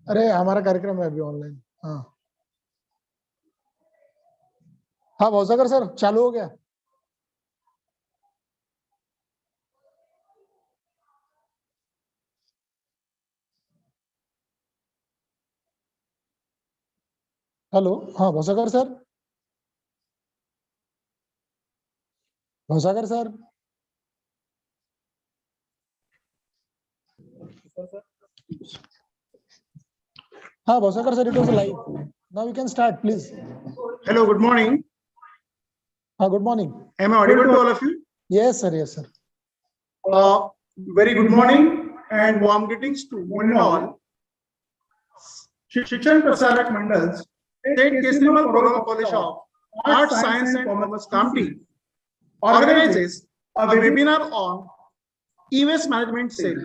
अरे हमारा कार्यक्रम है अभी ऑनलाइन। हाँ हाँ भौसागर सर चालू हो गया। हेलो हाँ भौसागर सर। भौसागर सर। हाँ Bhausagar sir, it was live. Now you can start please. Hello, good morning. हाँ good morning. Am I audible to all of you? Yes sir yes sir. Very good morning and warm greetings to one and all. Shikshan Prasarak Mandal Seth Kesarimal प्रोग्राम college of art science and commerce Kamptee organizes a webinar on e-waste management cell.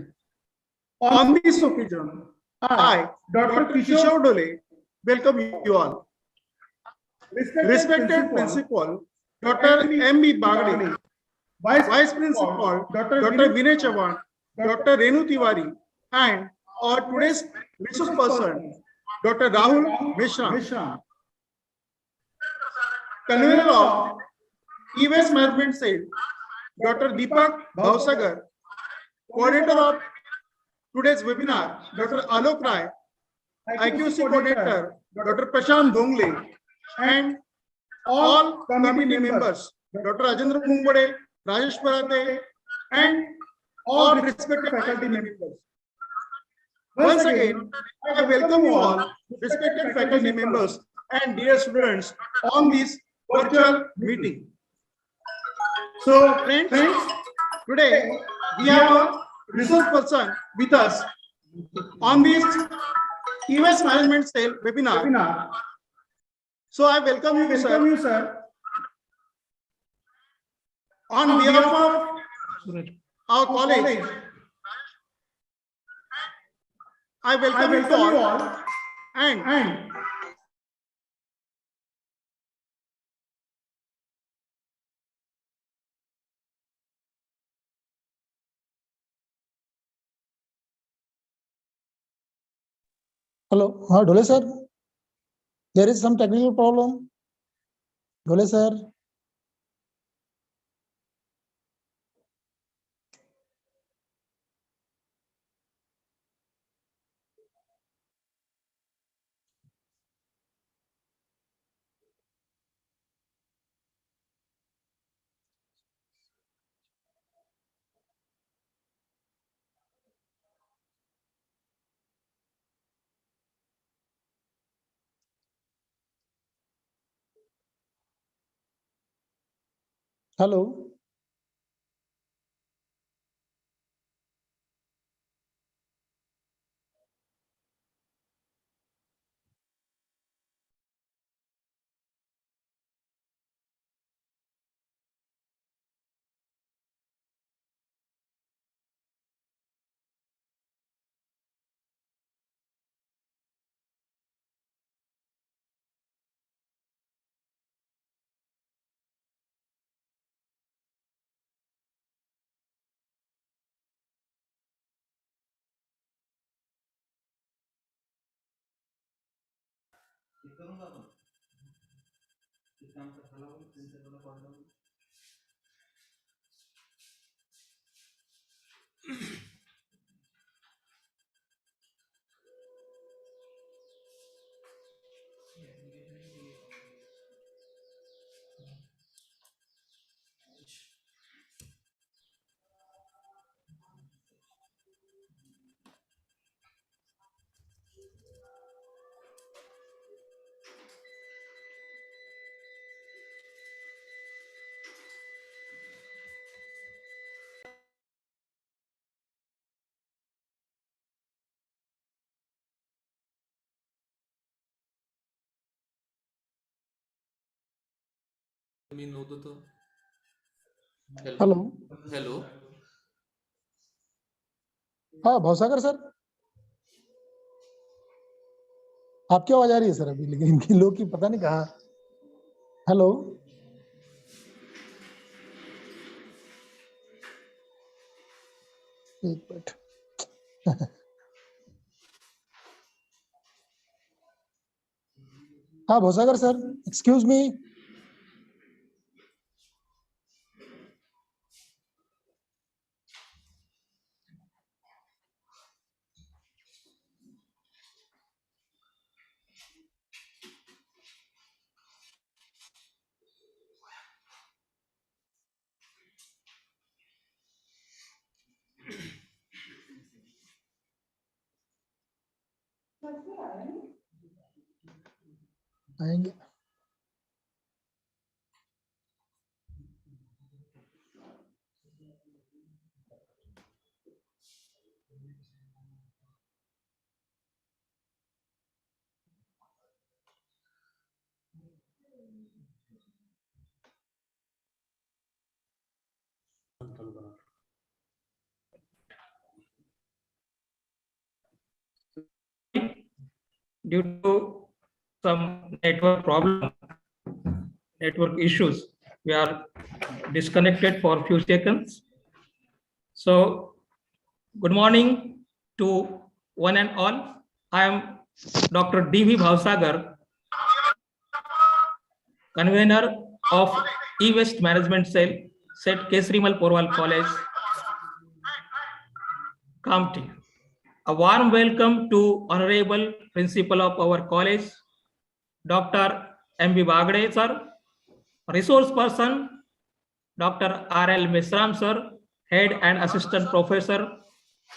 On this occasion, I, Dr. Kishore Dole, welcome you all. Respected Principal Dr. M.B. Bagde, Vice Principal Dr. Vinay Chavan, Dr. Renu Tiwari, and our today's resource person Dr. Rahul Mishra, convener of e-waste management cell, Dr. Deepak Bhavsagar, coordinator of today's webinar, Dr. Alok Rai, IQC coordinator, Dr. Prashant Dongle, and all committee members, Dr. Rajendra Mungode, Rajesh Parate, and all respected faculty members. Once again, I welcome you all, respected faculty members and dear students, on this virtual meeting. So, friends, today we have a resource person with us on this e-waste management cell webinar. So, I welcome you, sir. On behalf of our college, I welcome you all and hello हाँ Dhole sir, there is some technical problem. Dhole sir. Hello मी नव्हतो तो. Hello hello हाँ Bhausagar sir, आपकी आवाज आ रही है sir अभी, लेकिन इनके लोग की पता नहीं कहाँ। हेलो एक मिनट। हाँ भोसागर सर, एक्सक्यूज मी. आएंगे. Due to some network issues, we are disconnected for a few seconds. So, good morning to one and all. I am Dr. D.V. Bhavsagar, convener of EWaste Management Cell, set Kesrimal Porwal College, Kamti. A warm welcome to Honorable Principal of our college, Dr. M.B. Bagde, sir, Resource Person, Dr. R.L. Misram, sir, Head and Assistant Professor,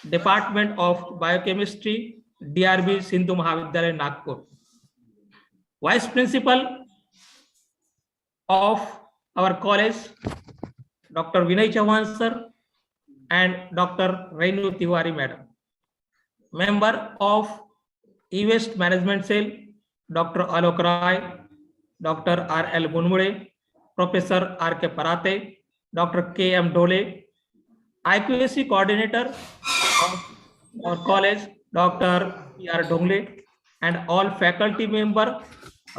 Department of Biochemistry, DRB Sindhu Mahavidyalaya, Nagpur. Vice Principal of our college, Dr. Vinay Chauhan, sir, and Dr. Renu Tiwari, madam. Member of EWaste Management Cell, Dr. Alok Rai, Dr. R.L. Bunmude, Professor R.K. Parate, Dr. K.M. Dole, IQAC Coordinator of our college, Dr. P.R. Dongle, and all faculty member,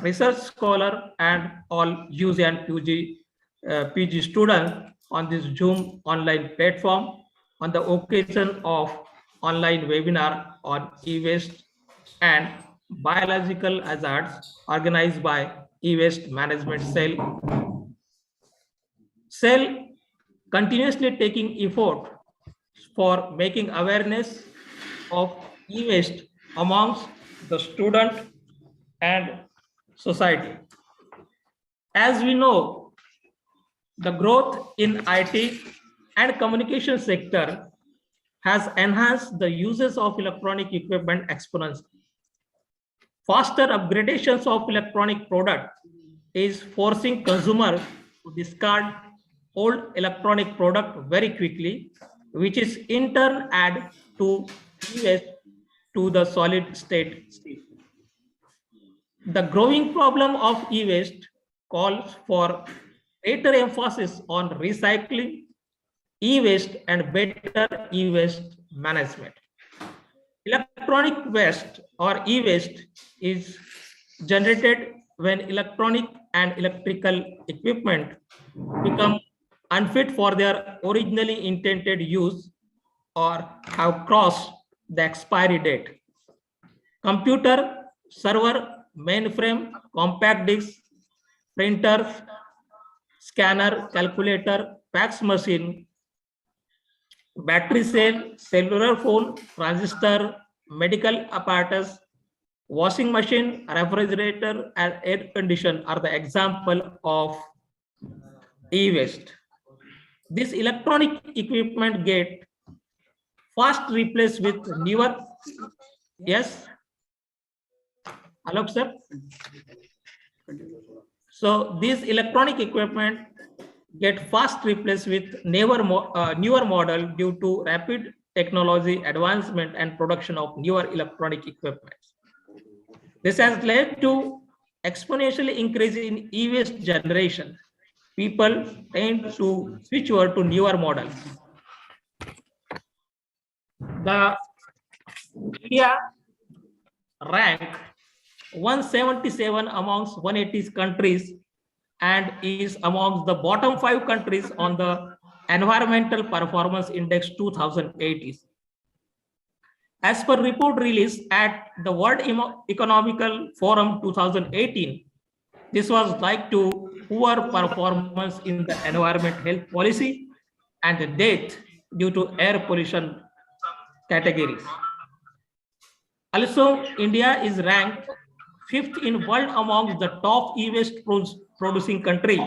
research scholar, and all UG and PG students on this Zoom online platform on the occasion of online webinar on e-waste and biological hazards organized by EWaste Management Cell. Cell continuously taking effort for making awareness of e-waste amongst the student and society. As we know, the growth in IT and communication sector has enhanced the uses of electronic equipment exponentially. Faster upgradations of electronic product is forcing consumers to discard old electronic product very quickly, which is in turn add to e-waste to the solid state. The growing problem of e-waste calls for greater emphasis on recycling, e-waste, and better e-waste management. Electronic waste or e-waste is generated when electronic and electrical equipment become unfit for their originally intended use or have crossed the expiry date. Computer, server, mainframe, compact disk, printer, scanner, calculator, fax machine, battery cell, cellular phone, transistor, medical apparatus, washing machine, refrigerator, and air conditioner are the example of e-waste. This electronic equipment get fast replaced with newer. Yes. Hello, sir. So this electronic equipment get fast replaced with newer model due to rapid technology advancement and production of newer electronic equipment. This has led to exponentially increase in e-waste generation. People tend to switch over to newer models. The India rank 177 amongst 180 countries and is amongst the bottom 5 countries on the Environmental Performance Index 2018. As per report released at the World Economical Forum 2018, this was like to poor performance in the environment health policy and the death due to air pollution categories. Also, India is ranked 5th in world amongst the top e-waste producing country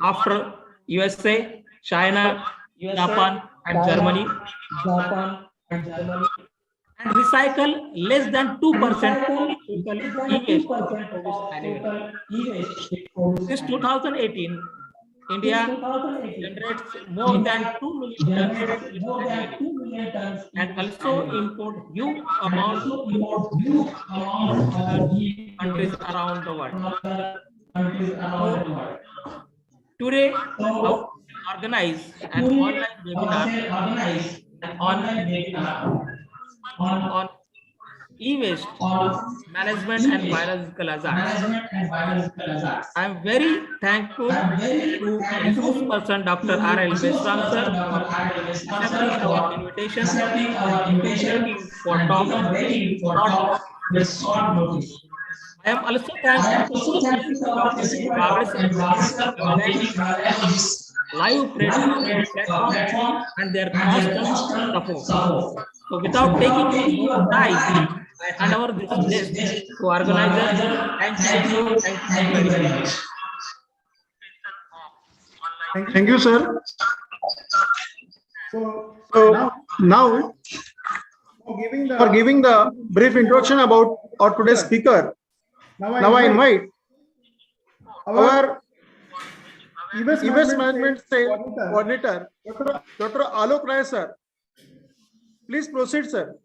after USA, China, Japan, and Germany. And recycle less than 2% of total e-waste produced annually. Since 2018, India generates more than 2 million tons annually and also import huge amounts from other countries around the world. So, today, I will organize an online webinar on e-waste management and biological hazards. I am very thankful to resource person Dr. R.L. Besram sir for accepting our invitation and waiting for talk with short notice. I am also thankful to Dr. live platform and their constant support. So without taking more time, I hand over this list to organizers. Thank you. Thank you very much. Thank you, sir. So now for giving the brief introduction about our today's speaker, now I invite our EWaste Management Cell Coordinator, Dr. Alok Rai, sir. Please proceed, sir,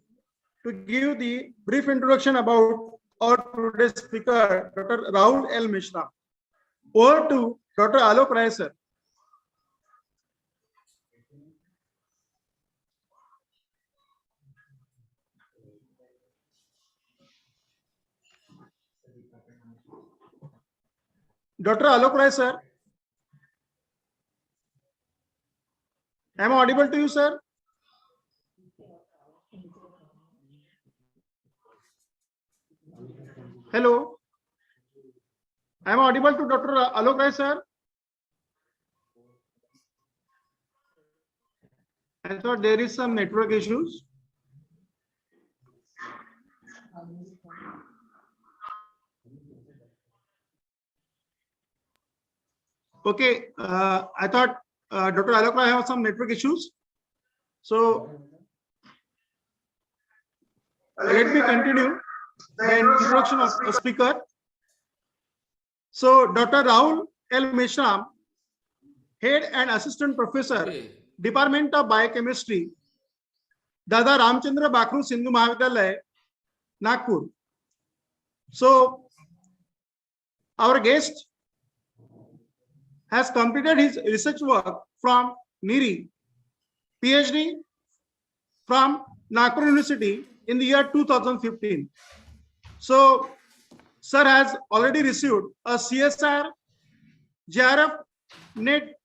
to give the brief introduction about our today's speaker, Dr. Rahul L. Mishra. Over to Dr. Alok Rai, sir. Dr. Alok Rai, sir. Am I audible to you, sir? Hello. Am I audible to Dr. Alok Rai, sir? I thought there is some network issues. Okay, I thought Dr. Alok Rai have some network issues. So let me continue the introduction of the speaker. So Dr. Rahul L. Mishra, Head and Assistant Professor, Department of Biochemistry, Dada Ramchandra Bakru Sindhu Mahavidyalaya, Nagpur. So our guest has completed his research work from NIRI, PhD from Nagpur University in the year 2015. So, sir has already received a CSR JRF NET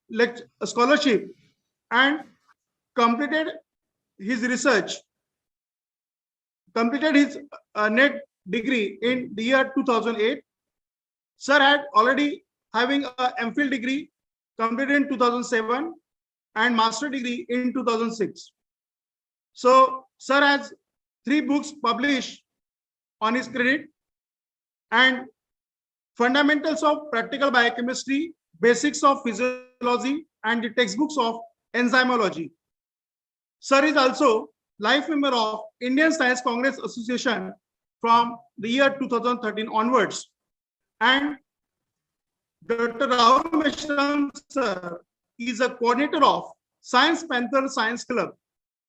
scholarship and completed his research, completed his NET degree in the year 2008. Sir had already having a MPhil degree completed in 2007 and master degree in 2006. So, sir has 3 books published on his credit and Fundamentals of Practical Biochemistry, Basics of Physiology, and the textbooks of Enzymology. Sir is also life member of Indian Science Congress Association from the year 2013 onwards. And Dr. Rahul Mishra, sir, is a coordinator of Science Panther Science Club,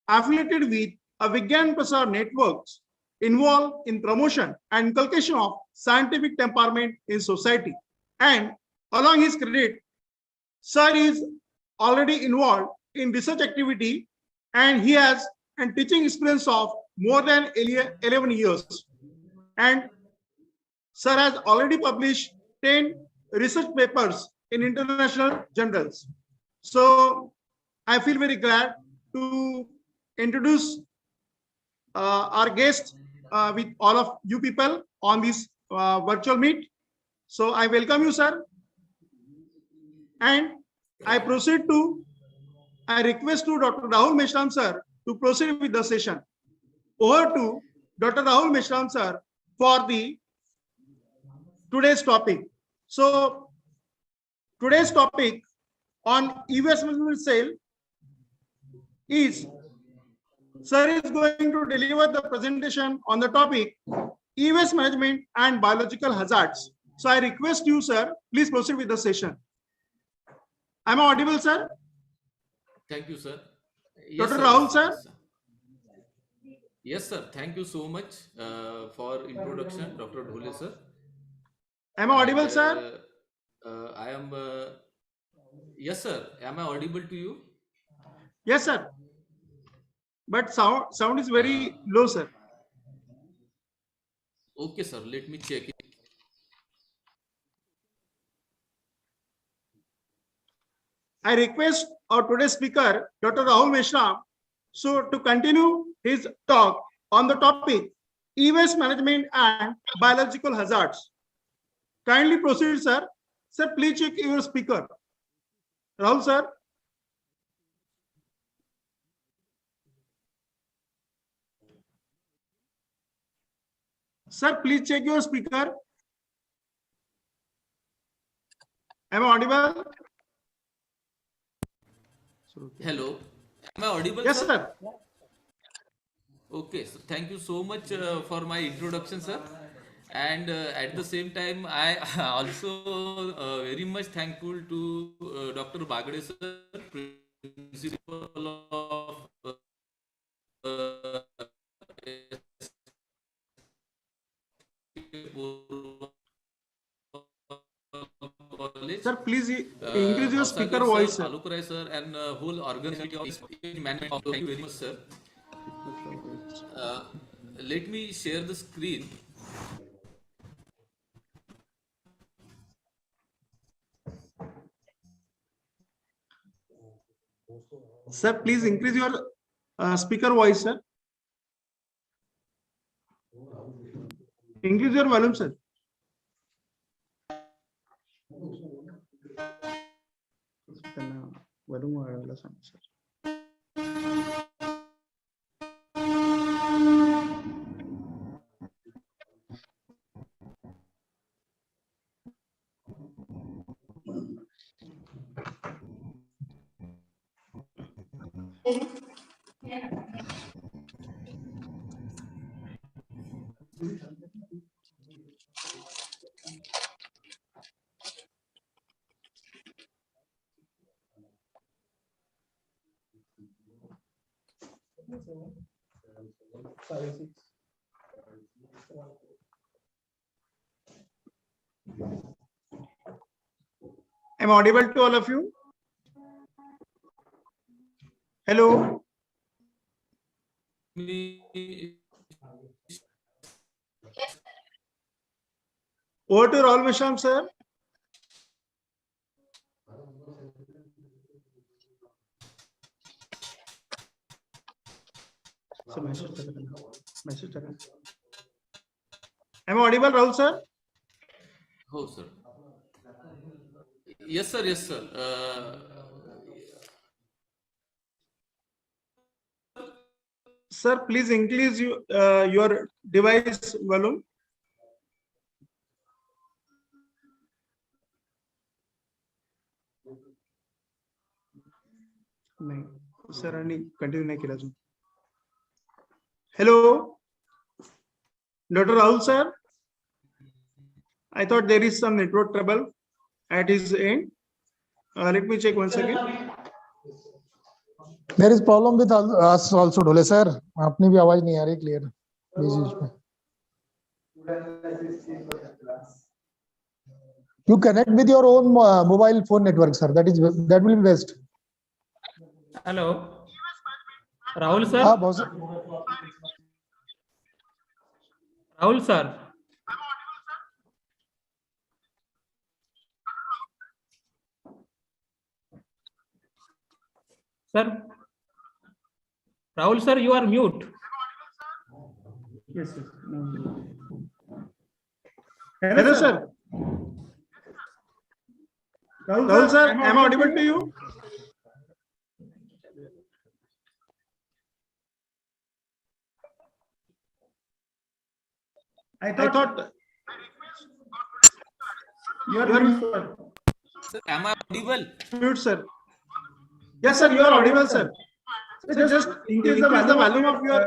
affiliated with a Vigyan Prasar networks involved in promotion and inculcation of scientific temperament in society. And along his credit, sir is already involved in research activity and he has a teaching experience of more than 11 years. And sir has already published 10 research papers in international journals. So I feel very glad to introduce our guest with all of you people on this virtual meet. So I welcome you, sir. And I request to Dr. Rahul Meshram, sir, to proceed with the session. Over to Dr. Rahul Meshram, sir, for the today's topic. So today's topic on e-waste management cell is, sir is going to deliver the presentation on the topic e-waste management and biological hazards. So I request you, sir, please proceed with the session. Am I audible, sir? Thank you, sir. Dr. Rahul, sir? Yes, sir. Thank you so much for introduction, Dr. Dhole, sir. Am I audible, And, sir? I am. Yes, sir. Am I audible to you? Yes, sir. But sound is very low, sir. Okay, sir. Let me check it. I request our today's speaker, Dr. Rahul Meshram, so to continue his talk on the topic e-waste management and biological hazards. Kindly proceed, sir. Sir, please check your speaker. Rahul, sir. Sir, please check your speaker. Am I audible? Hello. Am I audible? Yes, sir. sir. Okay, so thank you so much for my introduction, sir. And at the same time, I also very much thankful to Dr. Bagade, sir, principal of college. Sir, please increase your speaker Bhavsagar, voice, sir, sir. Alok Rai, sir, and whole organization of management. Thank you very much, sir. Let me share the screen. Sir, please increase your speaker voice, sir. Increase your volume, sir. Am I audible to all of you? Hello. Over to Rahul Meshram, sir. Am I audible, Rahul, sir? Oh, sir. Yes, sir. Yes, sir. Sir, please increase your device volume. नाही सरांनी continue नाही केला अजून. Hello, Dr. Rahul, sir. I thought there is some network trouble at his end. Let me check once again. There is problem with us also, Dhole sir. अपनी भी आवाज नहीं आ रही clear. You connect with your own mobile phone network, sir. That will be best. Hello, Rahul sir. हाँ बहुत. Rahul sir. Sir, Rahul sir, you are mute. Yes, yes. No. Hello, sir. Rahul, sir, am I audible to you? I I thought you are you mute, are Sir, am I audible? mute, sir. Yes, sir, you are audible, sir. So just increase the volume of your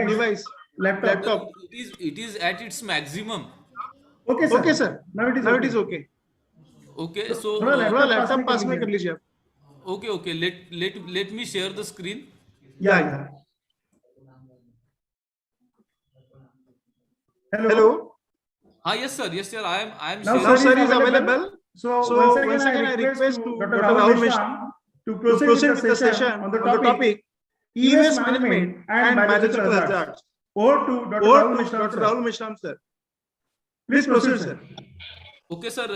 device, laptop. Sir, it is at its maximum. Okay, sir. Okay, sir. Now it is okay. Okay, so थोड़ा थोड़ा laptop laptop पास में कर लीजिए आप. okay, let me share the screen. Yeah, yeah. Hello. Hello. Yes, sir. Yes, sir. I am Now, sharing. Now, sir is available. So, So once again, I request to Dr. Rahul Mishra to to proceed with the session on the topic e-waste management and biological hazards. Over to Dr. Over Rahul to Mishra, Dr. sir. Rahul Mishra, sir. Please proceed, sir. Okay, sir.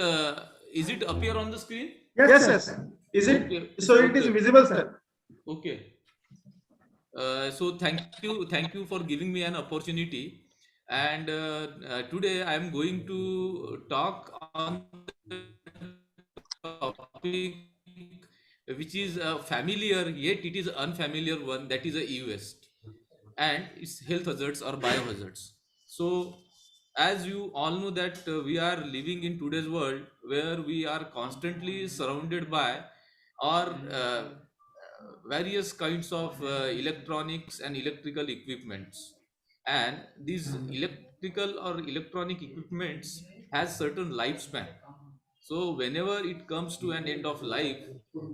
Is it appear on the screen? Yes, yes. Is it? Okay. So it is visible, sir. Okay. So thank you for giving me an opportunity. And today I am going to talk on the topic which is familiar yet it is unfamiliar one, that is a e-waste and its health hazards or biohazards. So as you all know that we are living in today's world where we are constantly surrounded by or various kinds of electronics and electrical equipments, and these electrical or electronic equipments has certain lifespan. So whenever it comes to an end of life,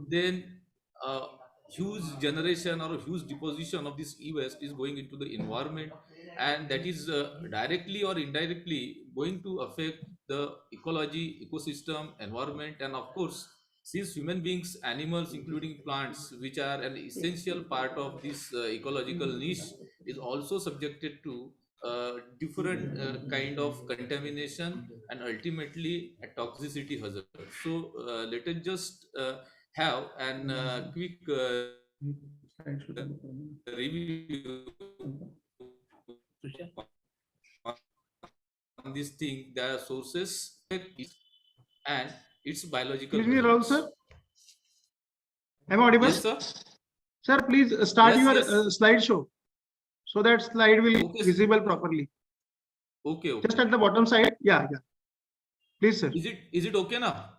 then a huge generation or a huge deposition of this e-waste is going into the environment, and that is directly or indirectly going to affect the ecology, ecosystem, environment, and of course, since human beings, animals, including plants, which are an essential part of this ecological niche, is also subjected to different kind of contamination and ultimately a toxicity hazard. So let us just have an quick review on this thing, the sources and its biological Excuse me, Rahul, hazards. sir. Am I audible? Yes, sir. Sir, please start Yes, your yes. slideshow so that slide will Okay, be visible properly. Okay. Just at the bottom side. Yeah. Please, sir. Is it okay now?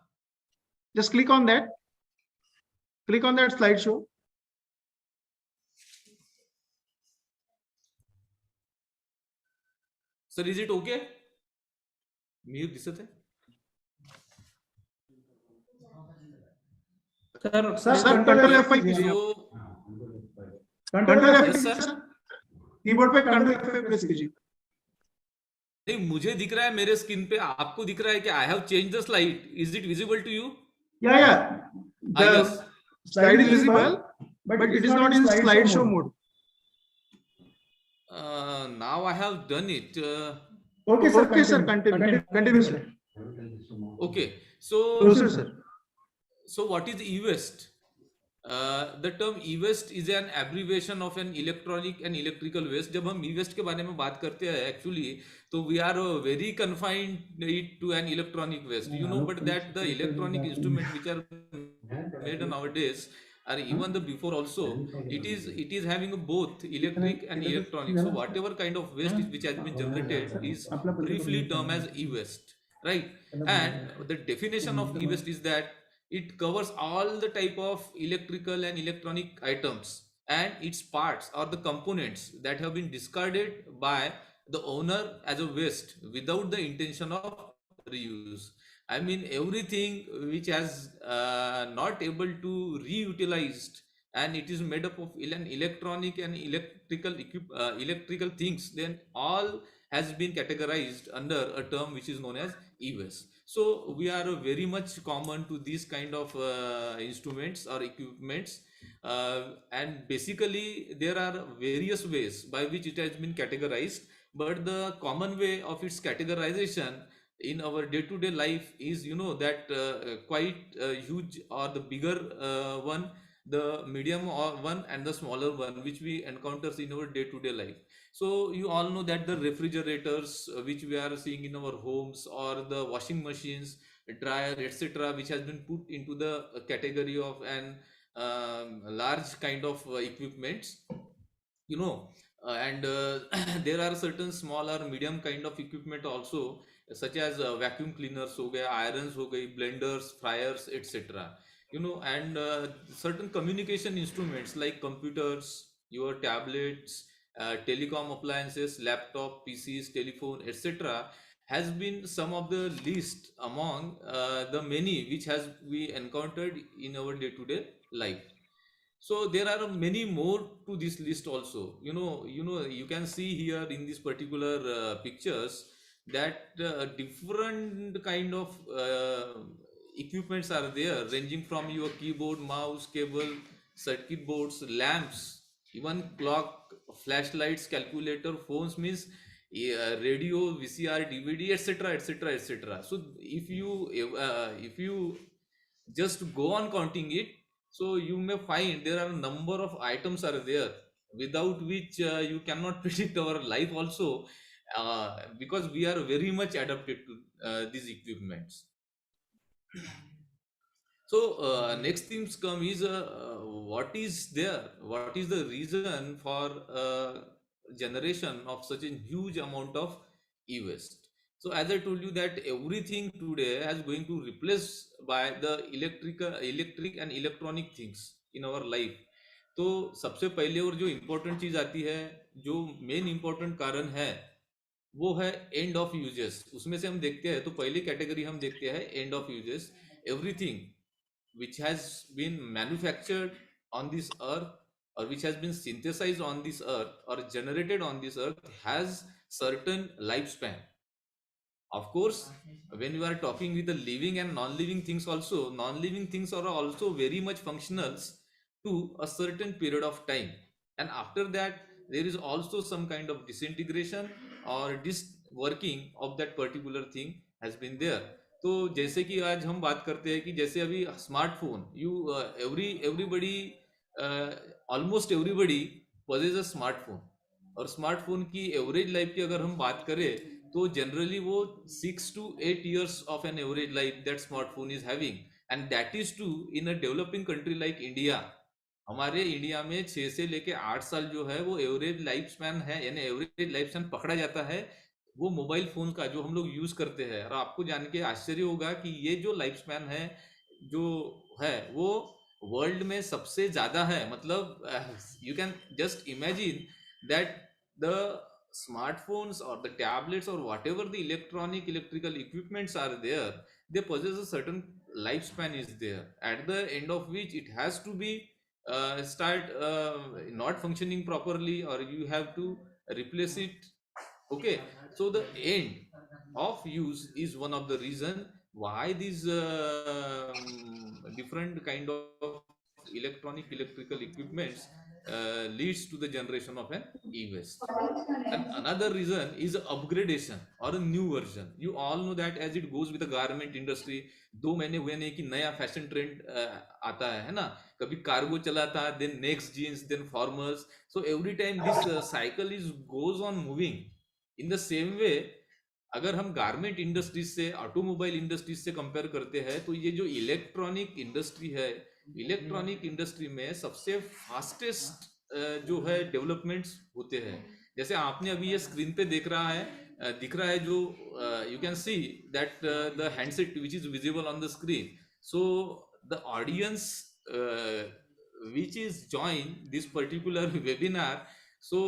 Just click on that. Click on that slideshow. Sir, is it okay? मी दिसत आहे? Sir, control F5 कीजिए. So Control F5 yes, कीजिए, sir. sir. Keyboard पे control F5 press कीजिए. नहीं, मुझे दिख रहा है मेरे स्क्रीन पे, आपको दिख रहा है कि I have changed the slide. Is it visible to you? Yeah. Yes. The slide is visible, but it is not in slideshow mode. Now I have done it. Okay, sir. Continue, sir. Okay. So Proceed, sir. So what is e-waste? The term e-waste is an abbreviation of an electronic and electrical waste. जब हम e-waste के बारे में बात करते हैं actually, तो we are very confined it to an electronic waste, but that the electronic instrument which are made nowadays, or even the before also, it is having both electric and electronic. So whatever kind of waste which has been generated is briefly termed as e-waste, right? And the definition of e-waste is that it covers all the type of electrical and electronic items and its parts or the components that have been discarded by the owner as a waste without the intention of reuse. I mean everything which has not able to reutilized, and it is made up of an electronic and electrical things, then all has been categorized under a term which is known as e-waste. So we are very much common to these kind of instruments or equipments, and basically there are various ways by which it has been categorized, but the common way of its categorization in our day-to-day life is that quite huge or the bigger one, the medium one and the smaller one which we encounter in our day-to-day life. So you all know that the refrigerators which we are seeing in our homes, or the washing machines, dryer, etc., which has been put into the category of an large kind of equipments, you know, and there are certain small or medium kind of equipment also, such as vacuum cleaners ho gaya, irons ho gayi, blenders, fryers, etc., you know, and certain communication instruments like computers, your tablets, telecom appliances, laptop, PCs, telephone, etc., has been some of the least among the many which has we encountered in our day-to-day life. So there are many more to this list also. You can see here in these particular pictures that different kind of equipments are there, ranging from your keyboard, mouse, cable, circuit boards, lamps, even clock, flashlights, calculator, phones, means radio, VCR, DVD, etc., etc., etc. So if you just go on counting it, so you may find there are a number of items are there without which you cannot predict our life also, because we are very much adapted to these equipments. So next things come is what is the reason for generation of such a huge amount of e-waste. So as I told you that everything today is going to replace by the electric and electronic things in our life. तो सबसे पहले और जो important चीज आती है, जो main important कारण है, वो है एंड ऑफ यूजेस. उसमें से हम देखते हैं तो पहली कैटेगरी हम देखते हैं end of uses. Everything which has been manufactured on this earth, or which has been synthesized on this earth, or generated on this earth, has certain lifespan. Of course, when you are talking with the living and non-living things also, non-living things are also very much functional to a certain period of time, and after that there is also some kind of disintegration or disworking of that particular thing has been there. तो जैसे कि आज हम बात करते हैं कि जैसे अभी smartphone, you everybody, almost everybody पजेज a smartphone. और स्मार्टफोन की एवरेज लाइफ की अगर हम बात करें तो जनरली वो 6 to 8 years of an average life that smartphone is having, and that is too in a developing country like India. हमारे इंडिया में 6 से लेके 8 साल जो है वो एवरेज लाइफ स्पैन है, यानी एवरेज लाइफ स्पैन पकड़ा जाता है वो मोबाइल फोन का जो हम लोग यूज करते हैं. और आपको जान के आश्चर्य होगा कि ये जो लाइफ स्पैन है जो है वो वर्ल्ड में सबसे ज्यादा है. मतलब you can just imagine that the smartphones or the tablets or whatever the electrical equipments are there, they possess a certain lifespan is there, at the end of which it has to be start not functioning properly, or you have to replace it. Okay, so the end of use is one of the reason why these different kind of electrical equipments leads to the generation of an e-waste. And another reason is upgradation or a new version. You all know that as it goes with the garment industry, 2 महीने हुए नहीं कि नया fashion trend आता है ना. कभी cargo चला था, then next jeans, then formals. So every time this cycle is goes on moving. In the same way, अगर हम गारमेंट इंडस्ट्रीज से, ऑटोमोबाइल इंडस्ट्रीज से कंपेयर करते हैं, तो ये जो इलेक्ट्रॉनिक इंडस्ट्री है, इलेक्ट्रॉनिक इंडस्ट्री में सबसे फास्टेस्ट जो है डेवलपमेंट्स होते हैं. जैसे आपने अभी ये स्क्रीन पे दिख रहा है जो you can see that the handset which is visible on the screen. So the audience which is join this particular webinar, so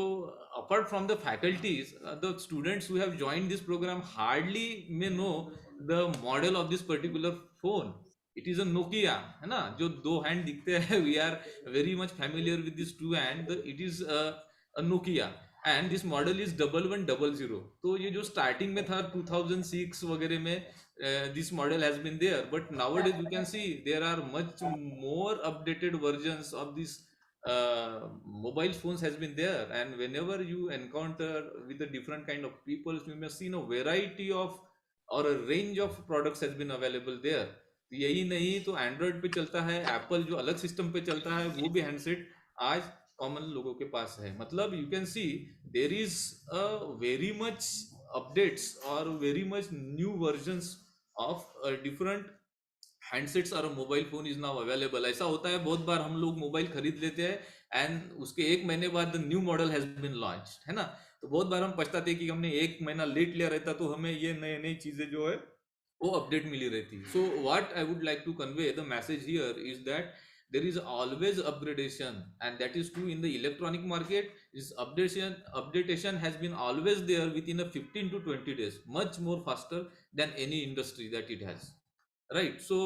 apart from the faculties, the students who have joined this program hardly may know the model of this particular phone. It is a Nokia, है ना, जो 2 hand दिखते हैं. We are very much familiar with this 2 hand. It is a Nokia, and this model is 1100. तो ये जो starting में था 2006 वगैरह में, this model has been there, but nowadays you can see there are much more updated versions of this mobile phones has been there. And whenever you encounter with the different kind of people, you may see a variety of or a range of products has been available there. यही नहीं तो Android पे चलता है, Apple जो अलग system पे चलता है वो भी हैंडसेट आज कॉमन लोगों के पास है। मतलब you can see there is a very much updates और very much new versions of different handsets और mobile phone is now available. ऐसा होता है बहुत बार हम लोग मोबाइल खरीद लेते हैं एंड उसके एक महीने बाद the new model has been launch, है ना। तो बहुत बार हम पछताते हैं कि हमने एक महीना लेट लिया रहता तो हमें ये नई नई चीजें जो है वो अपडेट मिली रहती। So what I would like to convey the message here is that there is always upgradation, and that is true in the electronic market. This updatation has been always there within a 15 to 20 days, much more faster than any industry that it has, right? So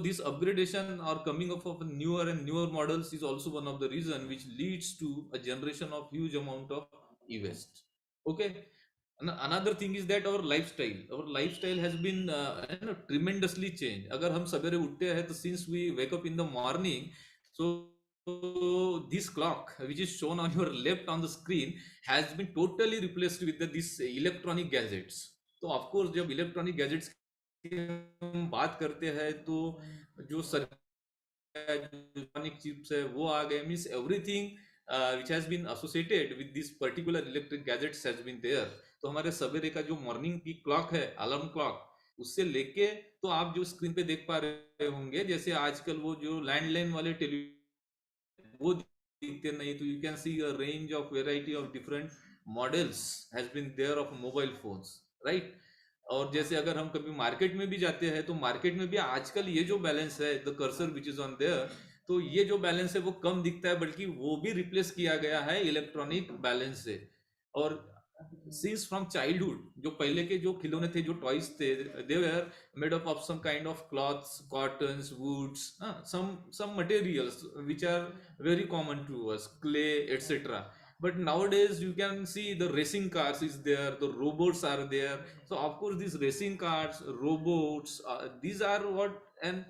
this upgradation or coming up of newer and newer models is also one of the reason which leads to a generation of huge amount of e-waste. Okay. Another thing is that our lifestyle has been tremendously changed. अगर हम सवेरे उठते हैं तो since we wake up in the morning, so this clock which is shown on your left on the screen has been totally replaced with this electronic gadgets. तो of course जब electronic gadgets की हम बात करते हैं तो जो electronic chips है वो आ गए, means everything which has been associated with this particular electric gadgets has been there. तो हमारे सवेरे का जो मॉर्निंग की क्लॉक है, अलार्म क्लॉक, उससे लेके तो आप जो स्क्रीन पे देख पा रहे होंगे जैसे आजकल वो जो लैंडलाइन वाले टेली वो दिखते नहीं, तो you can see a range of variety of different models has been there of mobile phones, right. और जैसे अगर हम कभी मार्केट में भी जाते हैं तो मार्केट में भी आजकल ये जो बैलेंस है the cursor which is on their, तो ये जो बैलेंस है वो कम दिखता है बल्कि वो भी रिप्लेस किया गया है इलेक्ट्रॉनिक बैलेंस से। और सिंस फ्रॉम चाइल्डहुड जो पहले के जो खिलौने थे, जो टॉयज थे, they were made up of some kind of clothes, cottons, woods, some materials which are very common to us, clay, etc. But nowadays you can see the racing cars is there, the robots are there. So of course these racing cars, robots, these are what an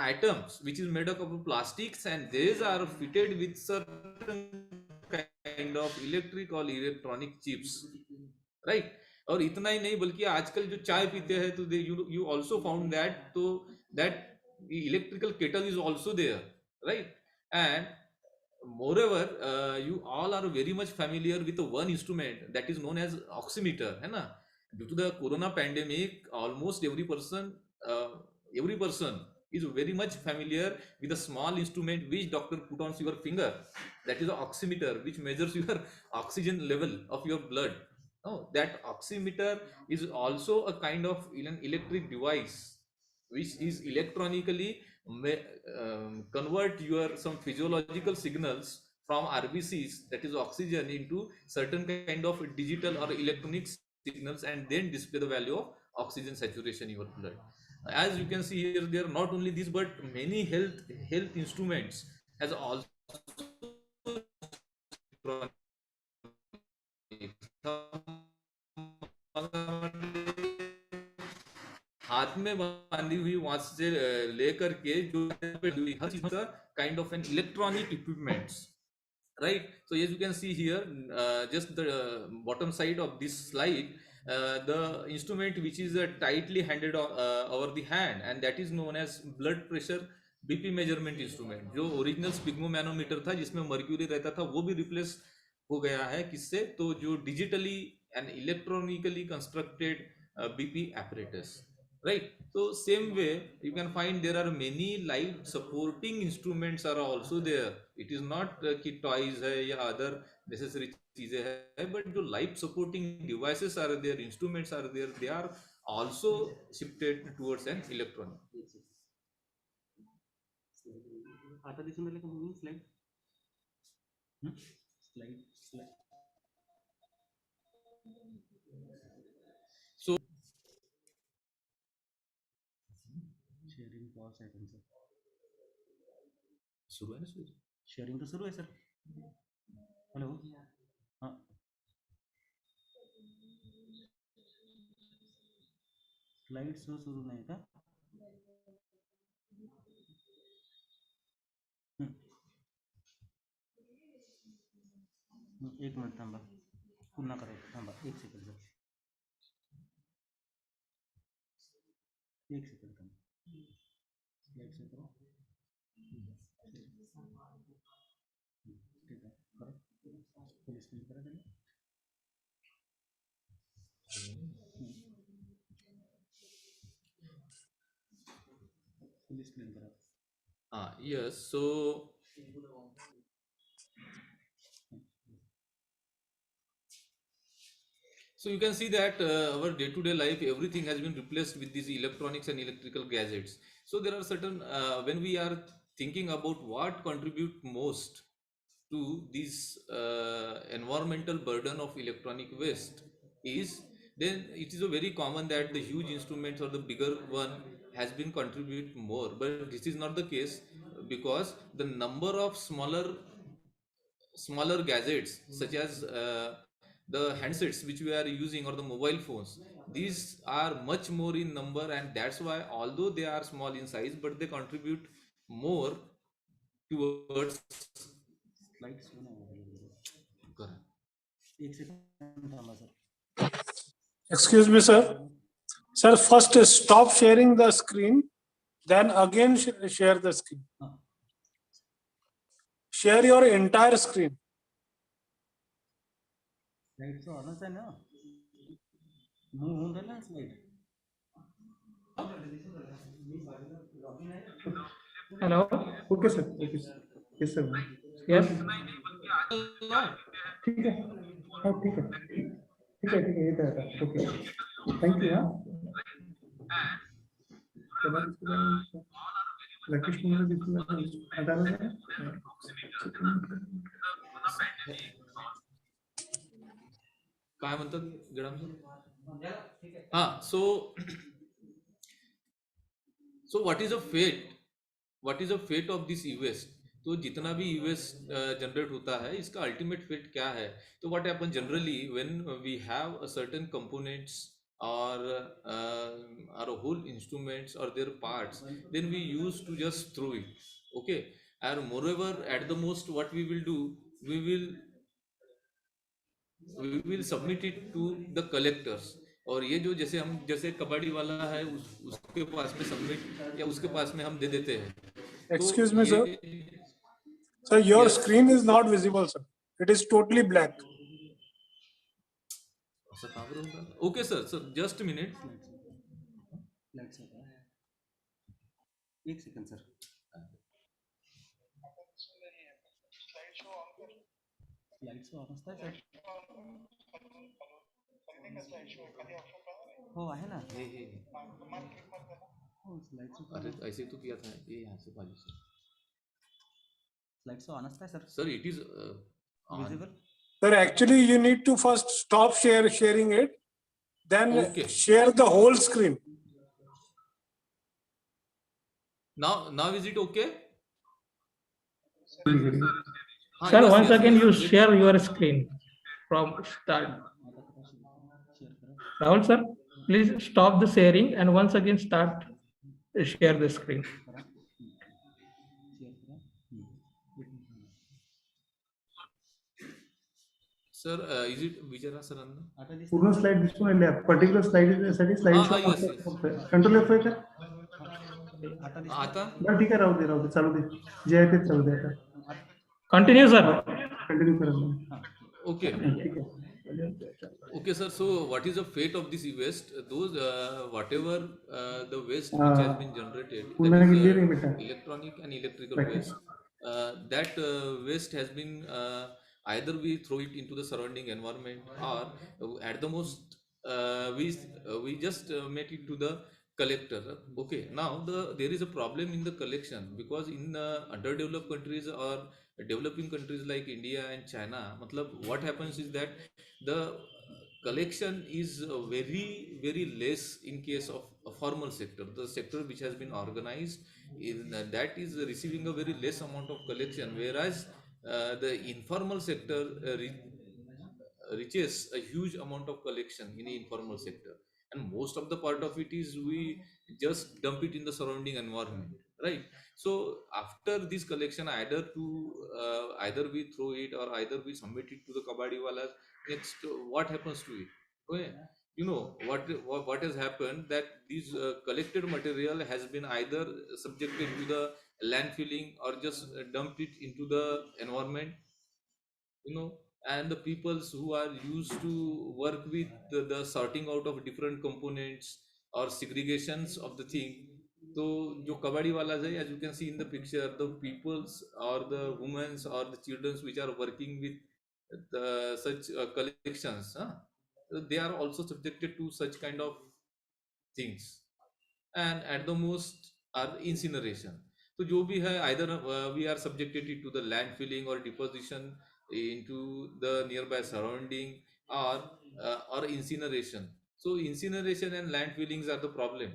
items which is made up of plastics, and these are fitted with certain kind of electric or electronic chips, right. और इतना ही नहीं बल्कि आजकल जो चाय पीते हैं तो यू ऑल्सो फाउंड दैट, तो that electrical kettle is also there, right. And moreover you all are very much familiar with the one instrument that is known as oximeter, है ना। due to the corona pandemic almost uh, every person is very much familiar with a small instrument which doctor put on your finger, that is an oximeter which measures your oxygen level of your blood. No, that oximeter is also a kind of an electric device which is electronically convert your some physiological signals from RBCs, that is oxygen, into certain kind of digital or electronic signals and then display the value of oxygen saturation in your blood. As you can see here, there are not only these but many health instruments has also हाथ में बांधी हुई watch से लेकर के जो हर चीज का kind of an electronic equipments, right? So as you can see here, just the bottom side of this slide, the instrument which is tightly handed over the hand, and that is known as blood pressure BP measurement instrument. जो original स्पिग्मोमैनोमीटर था जिसमें mercury रहता था वो भी replace हो गया है किससे, तो जो digitally and electronically constructed BP apparatus, right? So same way you can find there are many life supporting instruments are also there. It is not कि toys है या other necessary चीजें है, but जो life supporting devices are there, instruments are there, they are also shifted towards an electronic. आता दिसून राहिलं का म्हणून slide slide So sharing pause आहे तुमचं, सुरू आहे ना सुरू. शेअरिंग तर सुरू आहे सर. हॅलो हां स्लाइड्स सुरू नाही का? एक मिनिट थांबा, पुन्हा करायचं, थांबा एक सेकंड सर, एक सेकंड थांबा. लाइट से करो ठीक है करो फुल स्क्रीन करो चलो फुल स्क्रीन करो Yes, so you can see that our day-to-day life, everything has been replaced with these electronics and electrical gadgets. So there are certain, when we are thinking about what contribute most to this environmental burden of electronic waste is, then it is a very common that the huge instruments or the bigger one has been contribute more, but this is not the case, because the number of smaller gadgets such as the handsets which we are using or the mobile phones, these are much more in number, and that's why although they are small in size, but they contribute more towards light से ना correct. एक second थांबा sir Excuse me, sir. Sir, first stop sharing the screen, then again share the screen. हाँ Share your entire screen. Light से on है ना move होऊन राहिला ना slide Hello. Okay, sir. Okay, sir. Yes, sir. Yes. ठीक है हाँ ठीक है ठीक है ये तो है ओके थैंक यू हाँ के बाद इसके बाद राकेश कुमार जी को हटा देना काय म्हणतात गडाम सर हा so what is a fate, what is a fate of this e-waste? तो जितना भी e-waste जनरेट होता है, इसका अल्टीमेट फेट क्या है? तो what happen generally when we have a certain components or a whole instruments or their parts, then we used to just throw it, okay? And moreover, at the most what we will do, we will submit it to the collectors. और ये जो जैसे हम जैसे कबाड़ी वाला है उसके पास में सबमिट या उसके पास में हम दे देते हैं. Excuse me, sir. Sir, your Yes. screen is not visible, sir. It is totally black. ऐसा कहाँ पर होगा? Okay sir, just a minute. Light से एक सेकंड सर लाइट से ऑन असता है सर हो आहे ना हे हो लाइट से अरे ऐसे तो किया था ये यहाँ से बाजू से. लाइट से ऑन असता है sir Sir, it is on. Visible Sir, actually, you need to first stop sharing it, then Okay. share the whole screen. Now is it okay? Sir, yes, once yes, again yes. you share your screen from start. Share करो Rahul sir, please stop the sharing and once again start share the screen. करा share करा Sir, is it विचारा sir अन्न? आता दिसत पूर्ण slide दिसून राहिली पर्टिक्युलर स्लाइड साठी स्लाइड हा, yes, yes. कंट्रोल एफ कर आता दिसत आता बरं ठीक आहे राहू दे चालू दे जे आहे तेच चालू दे आता Continue sir. कंटिन्यू करा okay. ठीक आहे Okay sir, so what is the fate of this e-waste? Those whatever the waste which has been generated, पुन्हा that गेली is रे बेटा electronic and electrical Right. waste, that waste has been either we throw it into the surrounding environment, or at the most we just make it to the collector. Okay, now there is a problem in the collection, because in underdeveloped countries or developing countries like India and China, matlab what happens is that the collection is very less in case of a formal sector. The sector which has been organized in that is receiving a very less amount of collection, whereas the informal sector reaches a huge amount of collection in the informal sector, and most of the part of it is we just dump it in the surrounding environment, right? So after this collection, either we throw it or either we submit it to the kabadi walas. Next, what happens to it? Okay, you know what has happened, that this collected material has been either subjected to the landfilling or just dumped it into the environment, you know. And the peoples who are used to work with the sorting out of different components or segregations of the thing. So jo kabadi walas hai, as you can see in the picture, the peoples or the women or the children which are working with such collections, they are also subjected to such kind of things. And at the most are incineration. So जो भी है, either we are subjected it to the landfilling or deposition into the nearby surrounding, or incineration. So incineration and landfillings are the problem.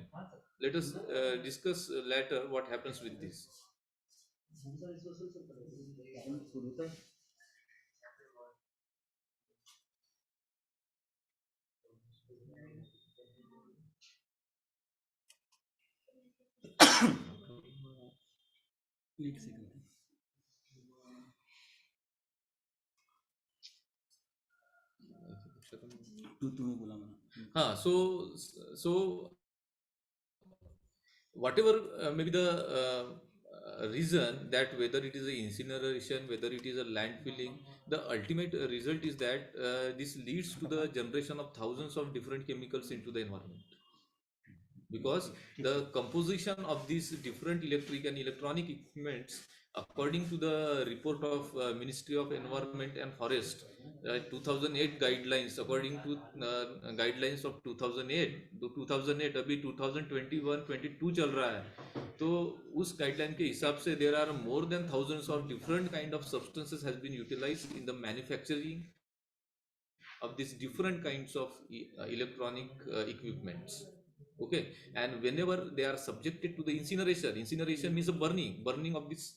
Let us discuss later what happens with this. एक second तुम्हें बोला मैंने हाँ, so whatever maybe the reason, that whether it is a incineration, whether it is a landfilling, the ultimate result is that this leads to the generation of thousands of different chemicals into the environment, because the composition of these different electric and electronic equipments, according to the report of Ministry of Environment and Forest, 2008 guidelines, according to guidelines of 2008, तो 2008 अभी 2021-22 चल रहा है, तो उस guideline के हिसाब से there are more than thousands of different kind of substances has been utilized in the manufacturing of these different kinds of electronic equipments. Okay. And whenever they are subjected to the incineration means the burning of these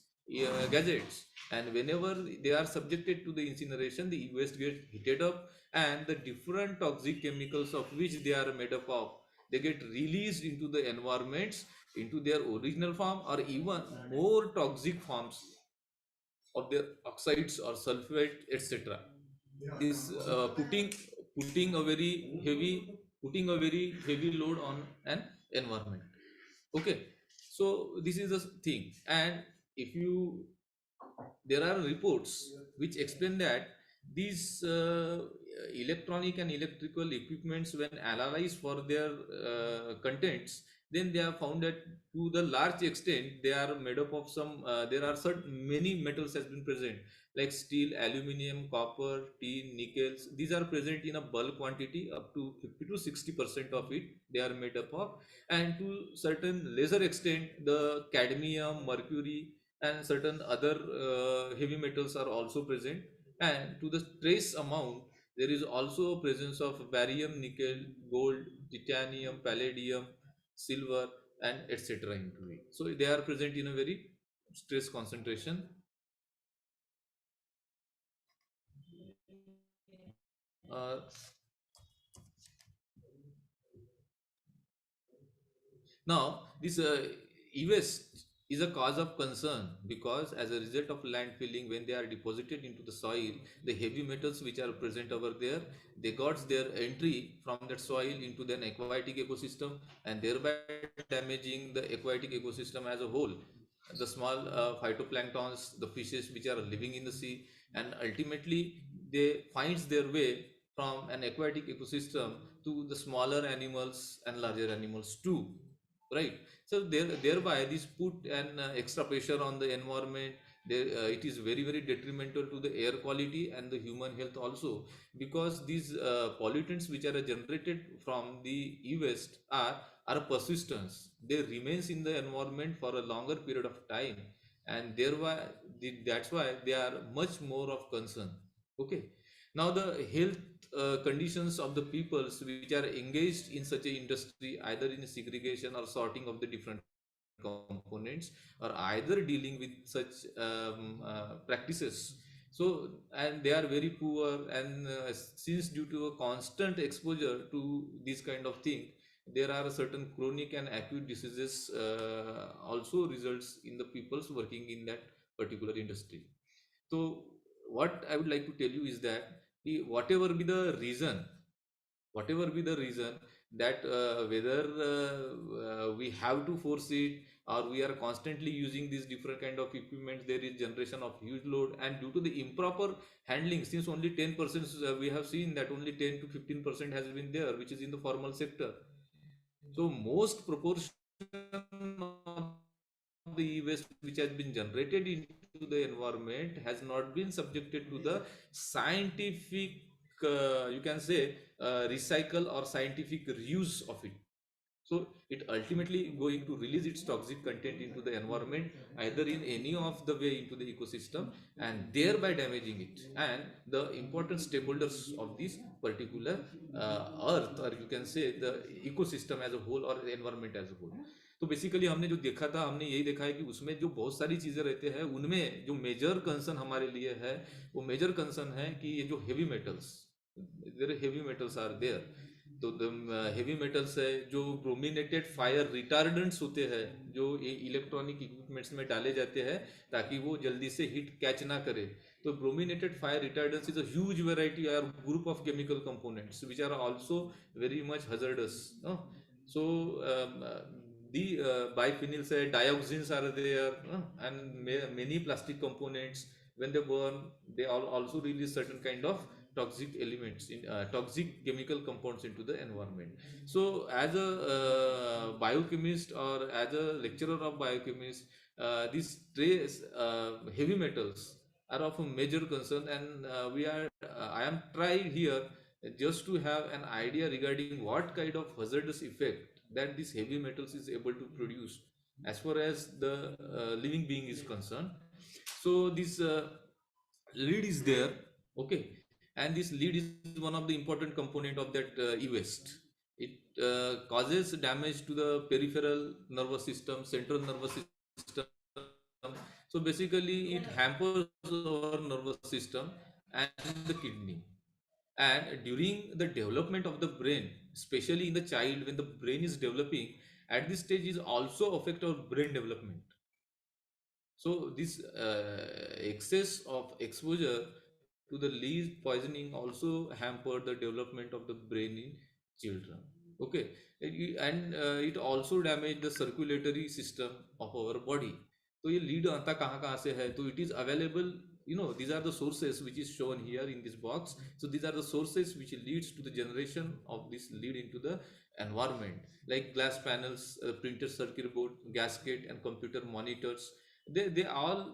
gadgets, and whenever they are subjected to the incineration, the waste gets heated up, and the different toxic chemicals of which they are made up of, they get released into the environments into their original form, or even more toxic forms of their oxides or sulfate, etc. This putting a very heavy load on an environment. Okay. So this is the thing. And if you, there are reports which explain that these electronic and electrical equipments, when analyzed for their contents, then they have found that to the large extent they are made up of some there are certain many metals has been present, like steel, aluminum, copper, tin, nickels. These are present in a bulk quantity, up to 50 to 60% of it they are made up of. And to certain lesser extent, the cadmium, mercury, and certain other heavy metals are also present. And to the trace amount, there is also presence of barium, nickel, gold, titanium, palladium, silver, and etc. into it. So they are present in a very stress concentration. Now, this e-waste is a cause of concern, because as a result of landfilling, when they are deposited into the soil, the heavy metals which are present over there, they got their entry from that soil into the aquatic ecosystem, and thereby damaging the aquatic ecosystem as a whole. The small phytoplanktons, the fishes which are living in the sea, and ultimately they finds their way from an aquatic ecosystem to the smaller animals and larger animals too, right? So thereby this put an extra pressure on the environment. There it is very very detrimental to the air quality and the human health also, because these pollutants which are generated from the e-waste are persistence. They remains in the environment for a longer period of time, and thereby that's why they are much more of concern. Okay. Now the health conditions of the peoples which are engaged in such a industry, either in segregation or sorting of the different components, or either dealing with such practices. So, and they are very poor, and since due to a constant exposure to this kind of thing, there are certain chronic and acute diseases also results in the peoples working in that particular industry. So what I would like to tell you is that whatever be the reason, whatever be the reason, that whether we have to force it or we are constantly using these different kind of equipment, there is generation of huge load, and due to the improper handling, since only 10% we have seen that only 10 to 15% has been there, which is in the formal sector. So most proportion of the e-waste which has been generated into the environment has not been subjected to the scientific, you can say, recycle or scientific reuse of it. So it ultimately going to release its toxic content into the environment, either in any of the way into the ecosystem, and thereby damaging it and the important stakeholders of this particular earth, or you can say the ecosystem as a whole or the environment as a whole. तो basically हमने जो देखा था, हमने यही देखा है कि उसमें जो बहुत सारी चीजें रहते हैं, उनमें जो मेजर कंसर्न हमारे लिए है, वो मेजर कंसर्न है कि ये जो heavy metals, heavy metals are there. तो हेवी मेटल्स है, जो ब्रोमिनेटेड फायर रिटार्डेंट्स होते हैं, जो इलेक्ट्रॉनिक इक्विपमेंट्स में डाले जाते हैं ताकि वो जल्दी से हीट कैच ना करे। तो brominated fire retardants is a huge variety और group of chemical components which are also very much hazardous. So the biphenyls, dioxins are there, and many plastic components, when they burn, they also release certain kind of toxic elements in toxic chemical compounds into the environment. So as a biochemist or as a lecturer of biochemist, these trace heavy metals are of a major concern, and I am trying here just to have an idea regarding what kind of hazardous effect that this heavy metals is able to produce as far as the living being is concerned. So this lead is there, okay, and this lead is one of the important component of that e-waste. It causes damage to the peripheral nervous system, central nervous system. So basically it hampers our nervous system and the kidney. And during the development of the brain, especially in the child, when the brain is developing, at this stage is also affect our brain development. So this excess of exposure to the lead poisoning also hampered the development of the brain in children. Okay, and it also damaged the circulatory system of our body. तो ये lead आता कहाँ से है? तो it is available, these are the sources which is shown here in this box. So these are the sources which leads to the generation of this lead into the environment, like glass panels, printed circuit board, gasket, and computer monitors. They all,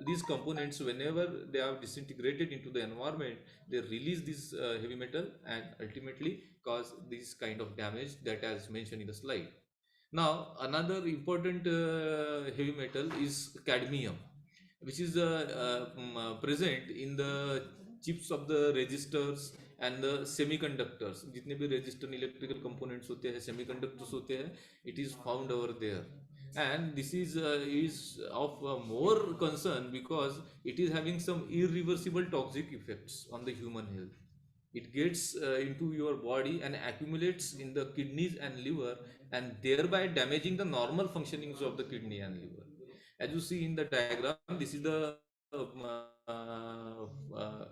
these components, whenever they are disintegrated into the environment, they release this heavy metal and ultimately cause this kind of damage that as mentioned in the slide. Now another important heavy metal is cadmium, which is present in the chips of the resistors and the semiconductors. जितने भी resistor electrical components होते हैं, semiconductors होते हैं, it is found over there. And this is of more concern because it is having some irreversible toxic effects on the human health. It gets into your body and accumulates in the kidneys and liver, and thereby damaging the normal functionings of the kidney and liver. As you see in the diagram, this is the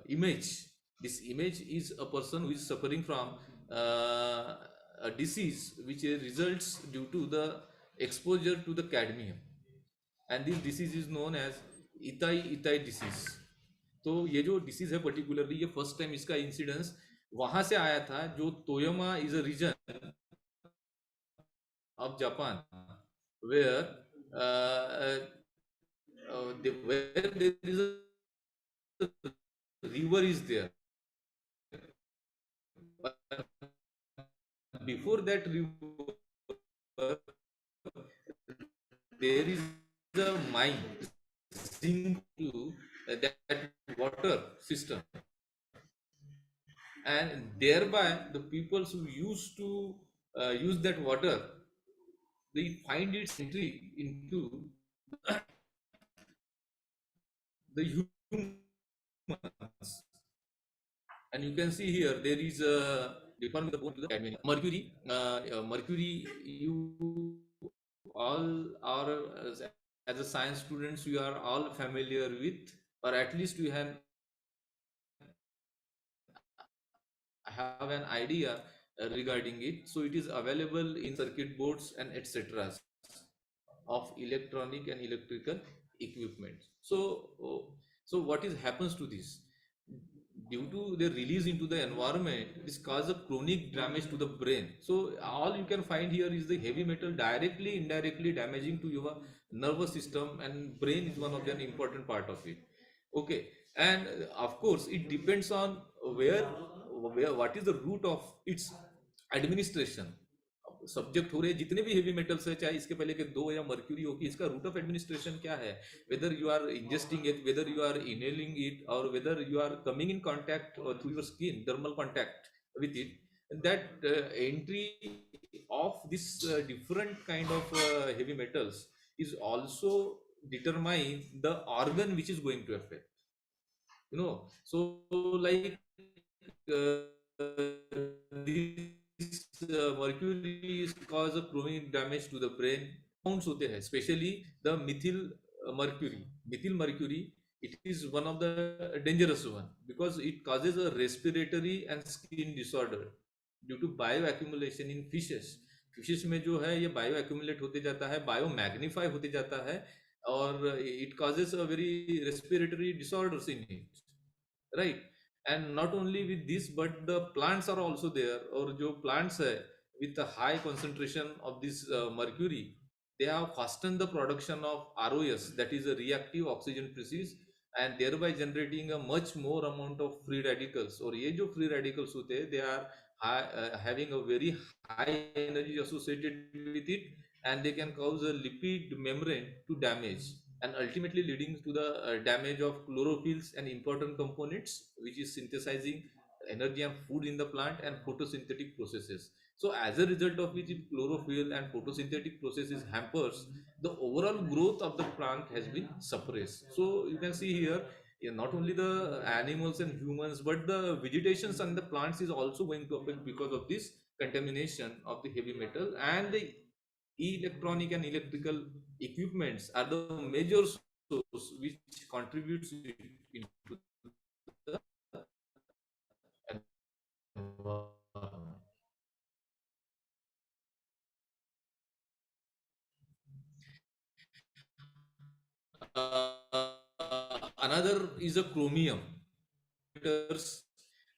image. This image is a person who is suffering from a disease which results due to the exposure to the cadmium, and this disease is known as इताई disease. तो ये जो disease है particularly, ये first time इसका incidence वहां से आया था, जो Toyama is a region of Japan, where where there is a river is there, but before that river there is a mine zinc to that water system, and thereby the people who used to use that water, they find its entry into the humans. And you can see here there is a deforming the bone to the cadmium. Mercury, you all are as a science students, you are all familiar with, or at least you have an idea regarding it. So it is available in circuit boards and etc. of electronic and electrical equipment. So what is happens to this? Due to their release into the environment, this causes a chronic damage to the brain. So all you can find here is the heavy metal directly, indirectly damaging to your nervous system, and brain is one of the important part of it. Okay, and of course it depends on where what is the root of its administration. Subject हो रहे हैं जितने भी heavy metals है, चाहे इसके पहले के दो या मर्क्यूरी हो, कि इसका रूट ऑफ एडमिनिस्ट्रेशन क्या है, whether you are ingesting it, whether you are inhaling it, और whether you are coming in contact through your skin, dermal contact with it. That entry of this different kind of heavy metals is also determine the organ which is going to affect, you know. So like this mercury is cause a chronic damage to the brain. Compounds होते हैं, especially the methyl mercury. It is one of the dangerous one because it causes a respiratory and skin disorder due to bioaccumulation in fishes में जो है ये bio accumulate होते जाता है, bio magnify होते जाता है, और it causes a very respiratory disorders in it, right? And not only with this, but the plants are also there, or जो plants है with a high concentration of this mercury, they have fastened the production of ROS, that is a reactive oxygen species, and thereby generating a much more amount of free radicals. और ये जो free radicals होते हैं, they are having a very high energy associated with it, and they can cause a lipid membrane to damage, and ultimately leading to the damage of chlorophylls and important components which is synthesizing energy and food in the plant, and photosynthetic processes. So as a result of which, if chlorophyll and photosynthetic processes hampers, the overall growth of the plant has been suppressed. So you can see here, not only the animals and humans, but the vegetations and the plants is also going to affect because of this contamination of the heavy metal. And the electronic and electrical equipments are the major source which contributes into the environment. Another is a chromium.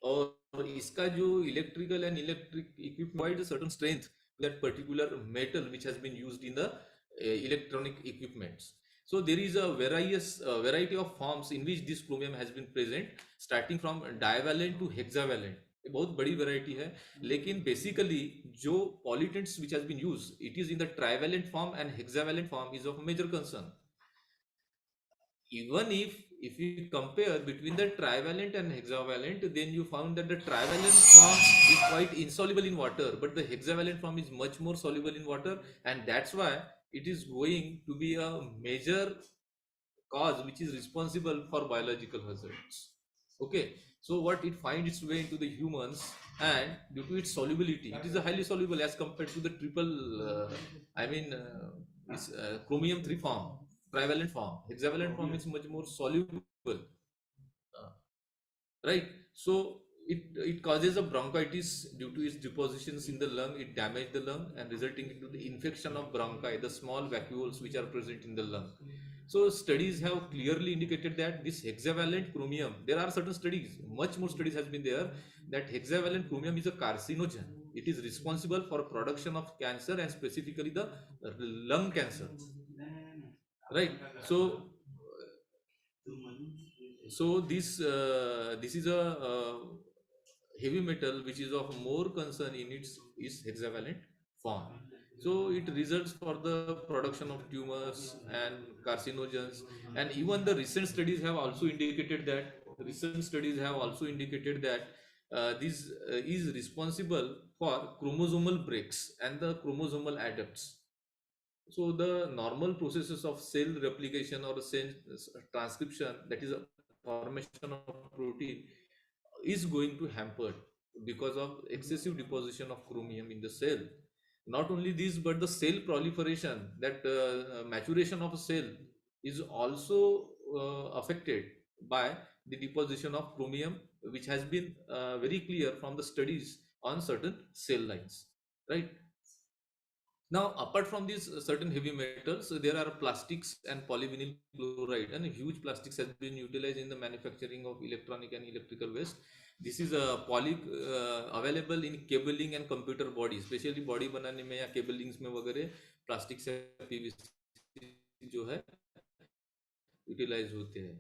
और इसका जो electrical and electric equipment provides a certain strength to that particular metal which has been used in the electronic equipments. So there is a variety of forms in which this chromium has been present, starting from divalent to hexavalent. ये बहुत बड़ी variety है, लेकिन basically जो pollutants which has been used, it is in the trivalent form, and hexavalent form is of major concern. Even if you compare between the trivalent and hexavalent, then you found that the trivalent form is quite insoluble in water, but the hexavalent form is much more soluble in water, and that's why it is going to be a major cause which is responsible for biological hazards. Okay, so what it finds its way into the humans, and due to its solubility, it is a highly soluble as compared to the chromium 3 form, trivalent form. Hexavalent form is much more soluble, right? So it causes a bronchitis due to its depositions in the lung. It damages the lung and resulting into the infection of bronchi, the small vacuoles which are present in the lung. So studies have clearly indicated that this hexavalent chromium, there are certain studies, much more studies has been there, that hexavalent chromium is a carcinogen. It is responsible for production of cancer, and specifically the lung cancer, right? So this is a heavy metal which is of more concern in its is hexavalent form. So it results for the production of tumors and carcinogens, and even the recent studies have also indicated that this is responsible for chromosomal breaks and the chromosomal adapts. So the normal processes of cell replication or cell transcription, that is a formation of protein, is going to hamper because of excessive deposition of chromium in the cell. Not only this, but the cell proliferation, that maturation of a cell is also affected by the deposition of chromium, which has been very clear from the studies on certain cell lines, right? Now, apart from these certain heavy metals, there are plastics and polyvinyl chloride, and huge plastics has been utilized in the manufacturing of electronic and electrical waste. This is a available in cabling and computer body, especially body बनाने में या cablings में वगैरह plastic से PVC जो है utilize होते हैं.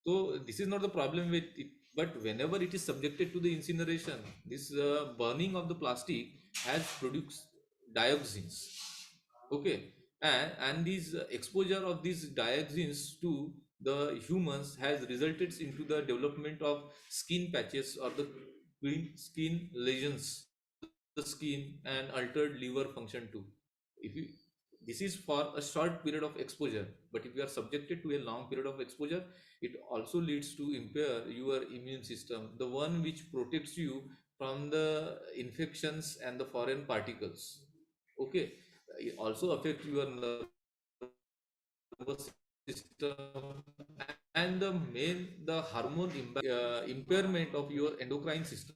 So this is not the problem with it, but whenever it is subjected to the incineration, this burning of the plastic has produced dioxins. Okay, and these exposure of these dioxins to the humans has resulted into the development of skin patches or the skin lesions the skin and altered liver function too. If you, this is for a short period of exposure, but if you are subjected to a long period of exposure, it also leads to impair your immune system, the one which protects you from the infections and the foreign particles. Okay, it also affect your nervous system and the hormone impairment of your endocrine system.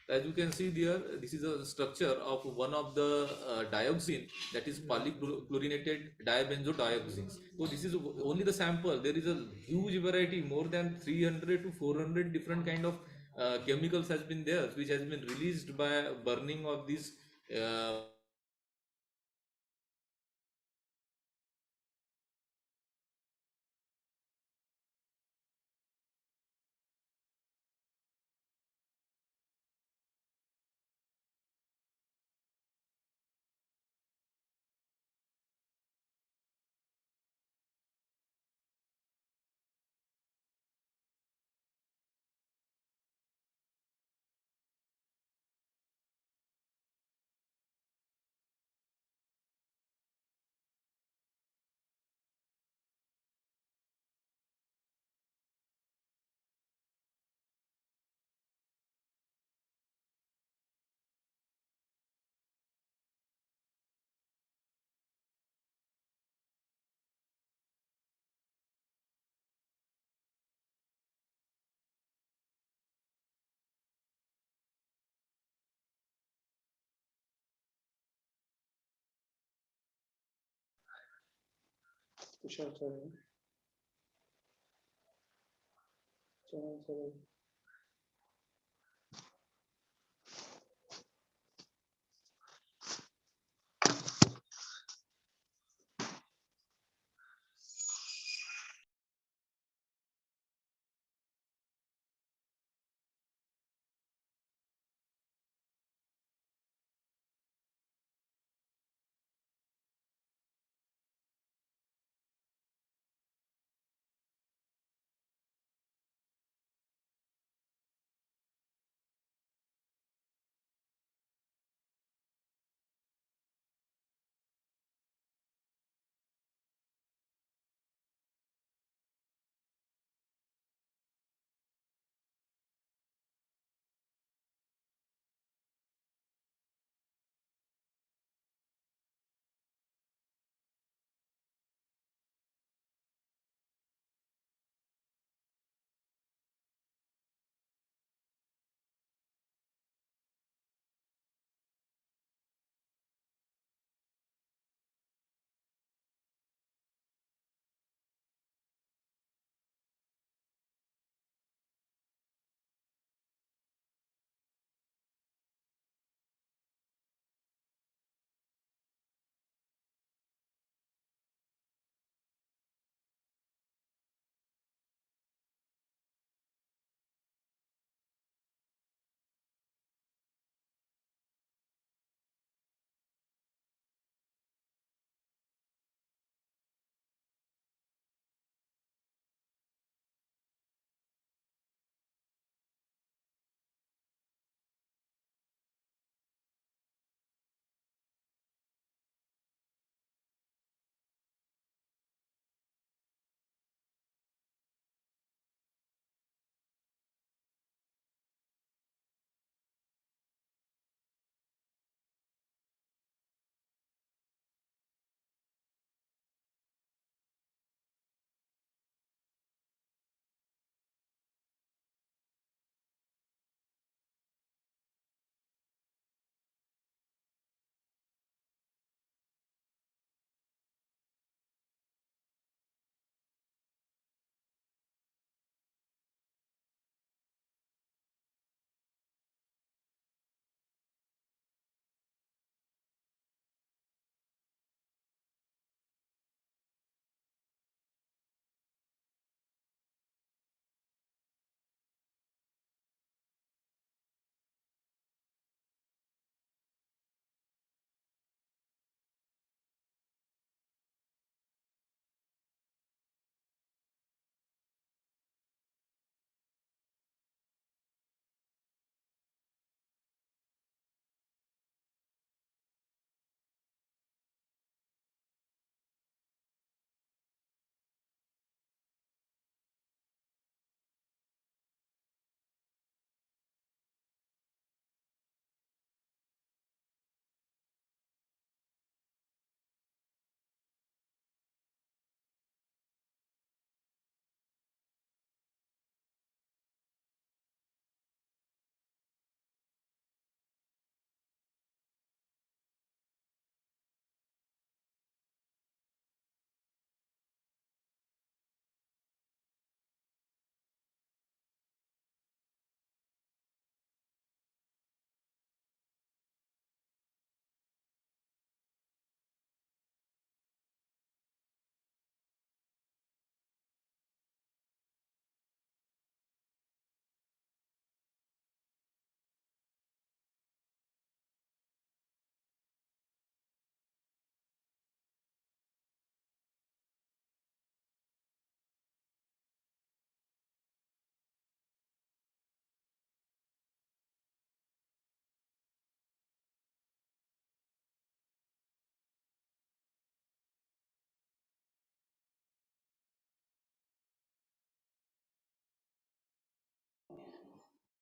As you can see there, this is a structure of one of the dioxin, that is polychlorinated dibenzodioxins. So this is only the sample. There is a huge variety, more than 300 to 400 different kind of chemicals has been there, which has been released by burning of these Tushar sir. Channel sir.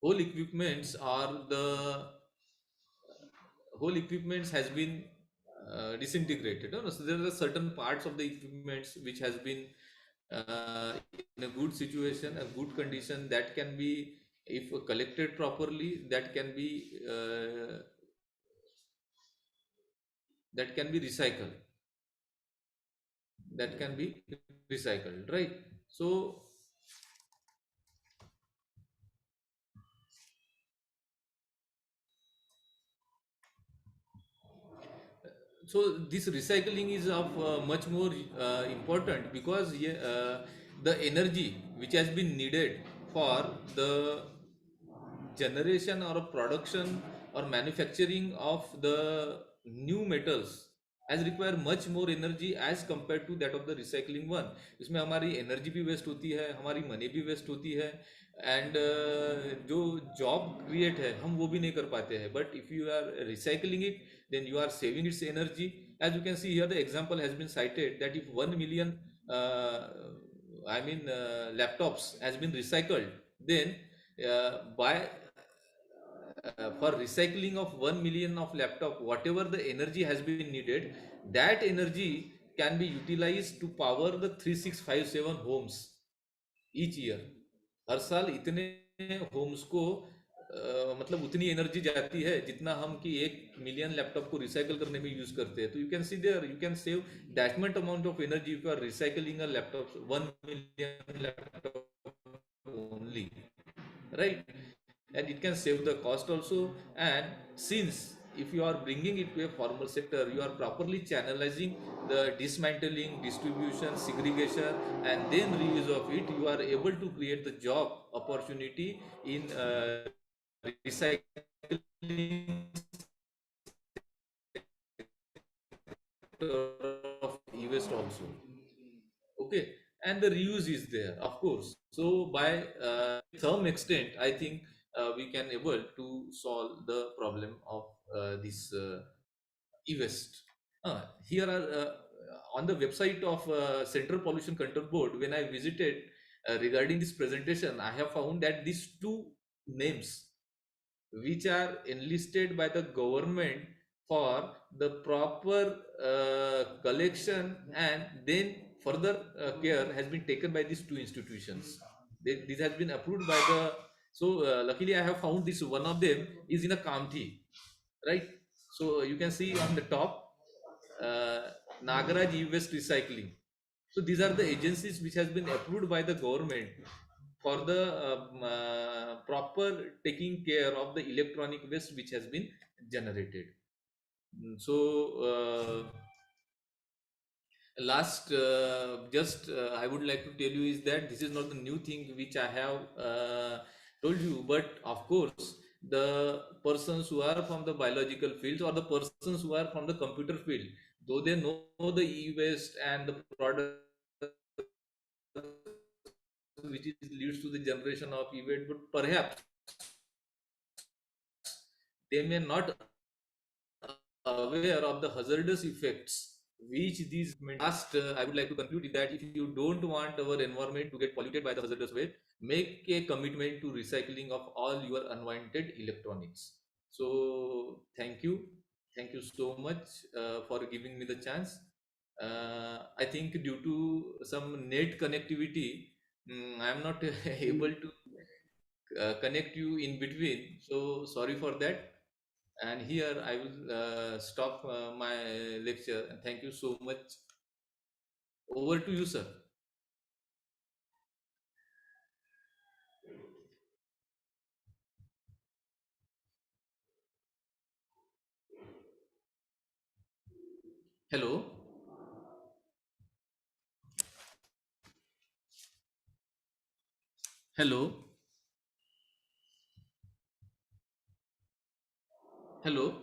whole equipments or the whole equipments has been disintegrated. No? So there are certain parts of the equipments which has been in a good situation, a good condition, that can be, if collected properly, that can be recycled, right? So this recycling is of much more important, because the energy which has been needed for the generation or production or manufacturing of the new metals has require much more energy as compared to that of the recycling one. इसमें हमारी energy भी waste होती है, हमारी money भी waste होती है, and जो जॉब क्रिएट है हम वो भी नहीं कर पाते हैं. But if you are recycling it, then you are saving its energy. As you can see here, the example has been cited that if 1 million laptops has been recycled, then by for recycling of 1 million of laptop, whatever the energy has been needed, that energy can be utilized to power the 3657 homes each year. हर साल इतने Holmes को मतलब उतनी energy जाती है जितना हम कि 1 मिलियन लैपटॉप को रिसाइकल करने में यूज करते हैं. तो you can see there, you can save that much amount of energy if you are recycling a laptop, 1 million laptop only, right? And it can save the cost also. And since if you are bringing it to a formal sector, you are properly channelizing the dismantling, distribution, segregation, and then reuse of it, you are able to create the job opportunity in recycling of e-waste also. Okay, and the reuse is there, of course. So by some extent, I think we can able to solve the problem of this e-waste. Here are on the website of Central Pollution Control Board, when I visited regarding this presentation, I have found that these two names which are enlisted by the government for the proper collection and then further care has been taken by these two institutions. This has been approved by the, so luckily I have found this, one of them is in a county, right? So you can see on the top Nagaraj e-waste recycling. So these are the agencies which has been approved by the government for the proper taking care of the electronic waste which has been generated. So last I would like to tell you is that this is not the new thing which I have told you, but of course the persons who are from the biological fields or the persons who are from the computer field, though they know the e-waste and the product which is leads to the generation of e-waste, but perhaps they may not aware of the hazardous effects which these last I would like to conclude is that if you don't want our environment to get polluted by the hazardous waste, make a commitment to recycling of all your unwanted electronics. So thank you so much for giving me the chance. I think due to some net connectivity, I am not able to connect you in between, so sorry for that. And here I will stop my lecture. Thank you so much. Over to you, sir. Hello. Hello. Hello.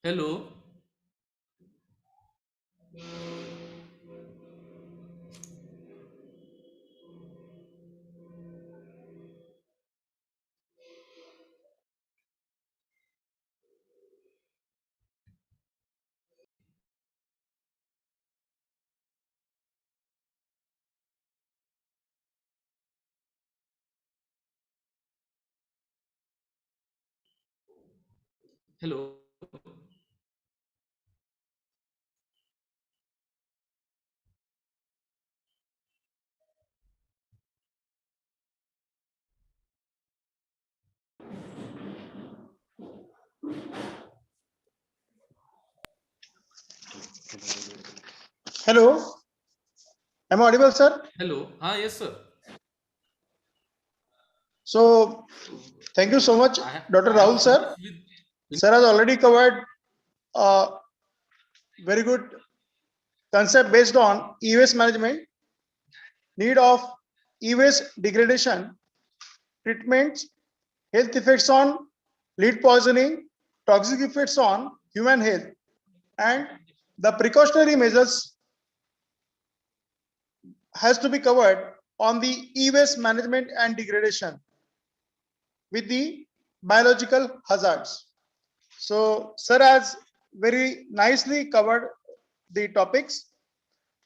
Hello. Hello. Hello, am I audible, sir? Hello. Ah, yes, sir. So, thank you so much, Dr. I have Rahul, sir. finished with. Sir has already covered very good concept based on e-waste management, need of e-waste degradation, treatments, health effects on lead poisoning, toxic effects on human health, and the precautionary measures has to be covered on the e-waste management and degradation with the biological hazards. So, sir has very nicely covered the topics.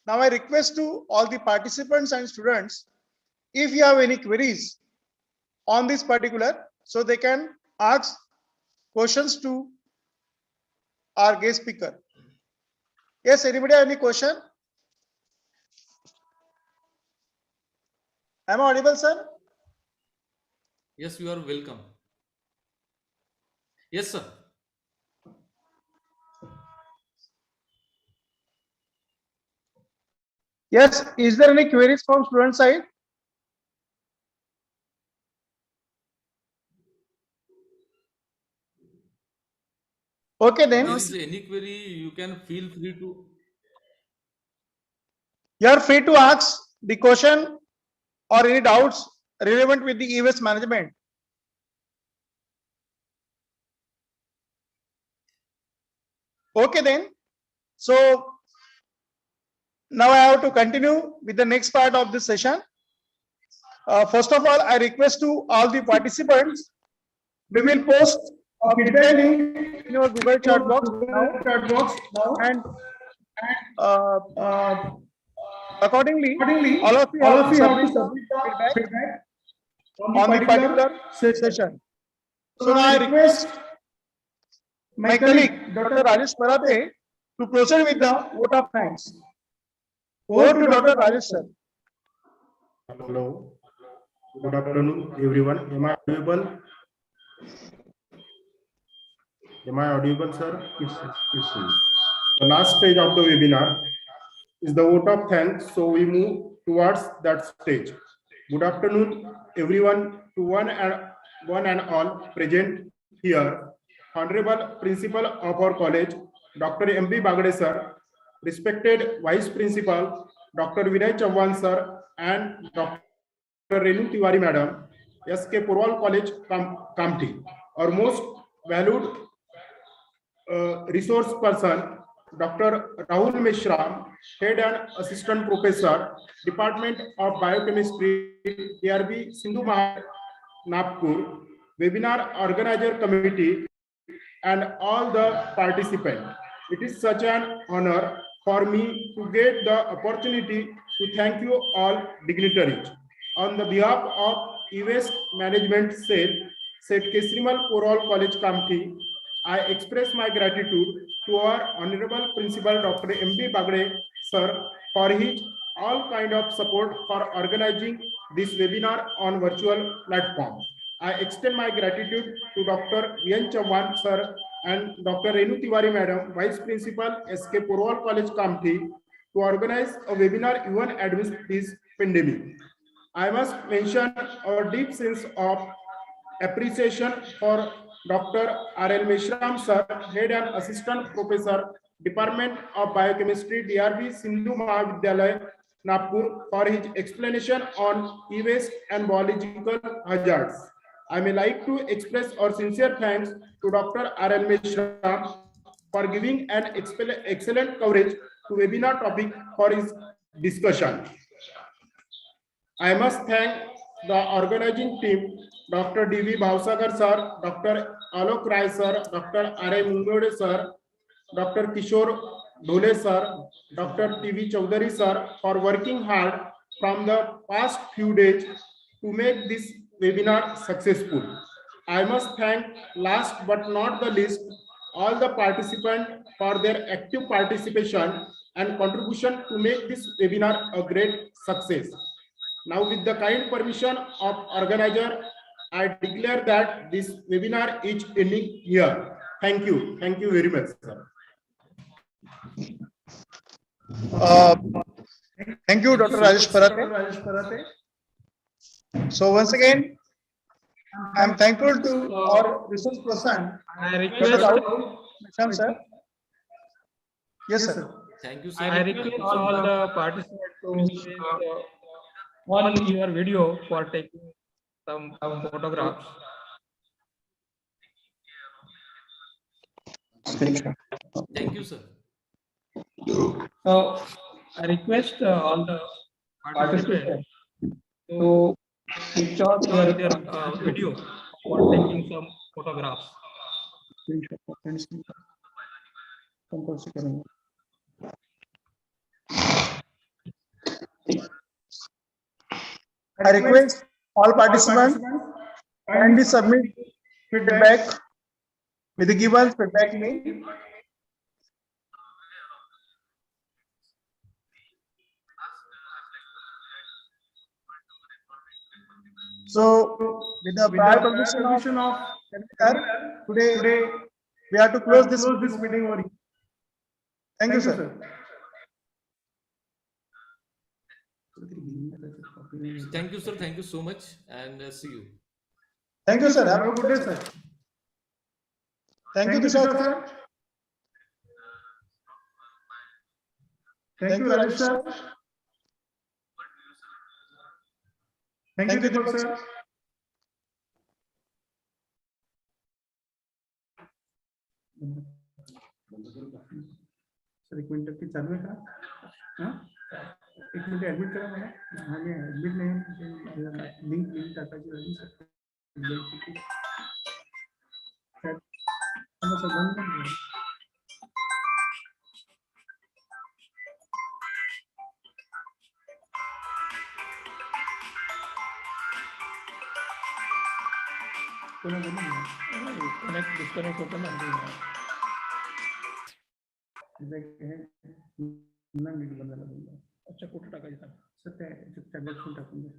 Now, I request to all the participants and students, if you have any queries on this particular, so they can ask questions to our guest speaker. Yes, anybody have any question? Am I audible, sir? Yes, you are welcome. Yes, sir. Yes, is there any queries from student side? Okay, If then there is any query, you can feel free to. you are free to ask the question or any doubts relevant with the e-waste management. Okay, then. So now I have to continue with the next part of this session. First of all, I request to all the participants, we will post a feedback link in your Google chat box now, and accordingly, all of you have to submit the feedback on the particular session. So now I request my colleague, Dr. Rajesh Parathe, to proceed with the vote of thanks. Over to Dr. Rajesh, sir. Hello. Good afternoon, everyone. Am I audible? Am I audible, sir? Yes, sir. The last stage of the webinar is the vote of thanks. So we move towards that stage. Good afternoon, everyone, to one and all present here. Honorable Principal of our college, Dr. M.B. Bagade, sir. Respected Vice Principal, Dr. Vinay Chauhan, sir, and Dr. Renu Tiwari, madam, SK Purwal College, Kamti. Our most valued resource person, Dr. Rahul Mishra, Head and Assistant Professor, Department of Biochemistry, DRB Sindhu Mahar, Nagpur, Webinar Organizer Committee, and all the participants. It is such an honor for me to get the opportunity to thank you all dignitaries. On the behalf of e-waste management cell, Set Kesrimal Purwal College, Kamti, I express my gratitude to our Honorable Principal Dr. M.B. Bagade, sir, for his all kind of support for organizing this webinar on virtual platform. I extend my gratitude to Dr. V.N. Chauhan, sir, and Dr. Renu Tiwari, madam, Vice Principal, SK Purwal College, Kamti, to organize a webinar even amidst this pandemic. I must mention our deep sense of appreciation for Dr. R.L. Meshram, sir, Head and Assistant Professor, Department of Biochemistry, DRB Sindhu Mahavidyalaya, Nagpur, for his explanation on e-waste and biological hazards. I may like to express our sincere thanks to Dr. R.L. Meshram for giving an excellent coverage to webinar topic for his discussion. I must thank the organizing team, Dr. D.V. Bhavsagar, sir, Dr. Alok Rai, sir, Dr. R.A. Mungode, sir, Dr. Kishore Dhole, sir, Dr. T.V. Chaudhary, sir, for working hard from the past few days to make this webinar successful. I must thank last but not the least all the participants for their active participation and contribution to make this webinar a great success. Now, with the kind permission of organizer, I declare that this webinar is ending here. Thank you. Thank you very much, sir. Thank you, Dr. Rajesh Parate. So once again, I am thankful to our resource person, I Dr. request, Rahul Mishram, sir. Yes, sir. Thank you, sir. I request all the participants to on your video for taking some photographs. Thank you, sir. So I request all the participants to switch off their video for taking some photographs. I request all participants kindly submit feedback with the given feedback link. So, with the prior permission of today we have to close this meeting. Thank you, sir. Thank you, sir. Thank you so much, and see you. Thank you, sir. Have a good day, sir. Thank you, Tushar, sir. Thank you, Rajesh, sir. Thank you, Deepak, sir. Sir एक minute की चालू है का एक minute admit करा मला हमें admit नहीं लिंक टाकायची राहिली सर कनेक्ट डिस्कनेक्ट होतं ना नीट बंदायला बोलला अच्छा कुठं टाकायचं सर त्या टॅबलेट टाकून द्या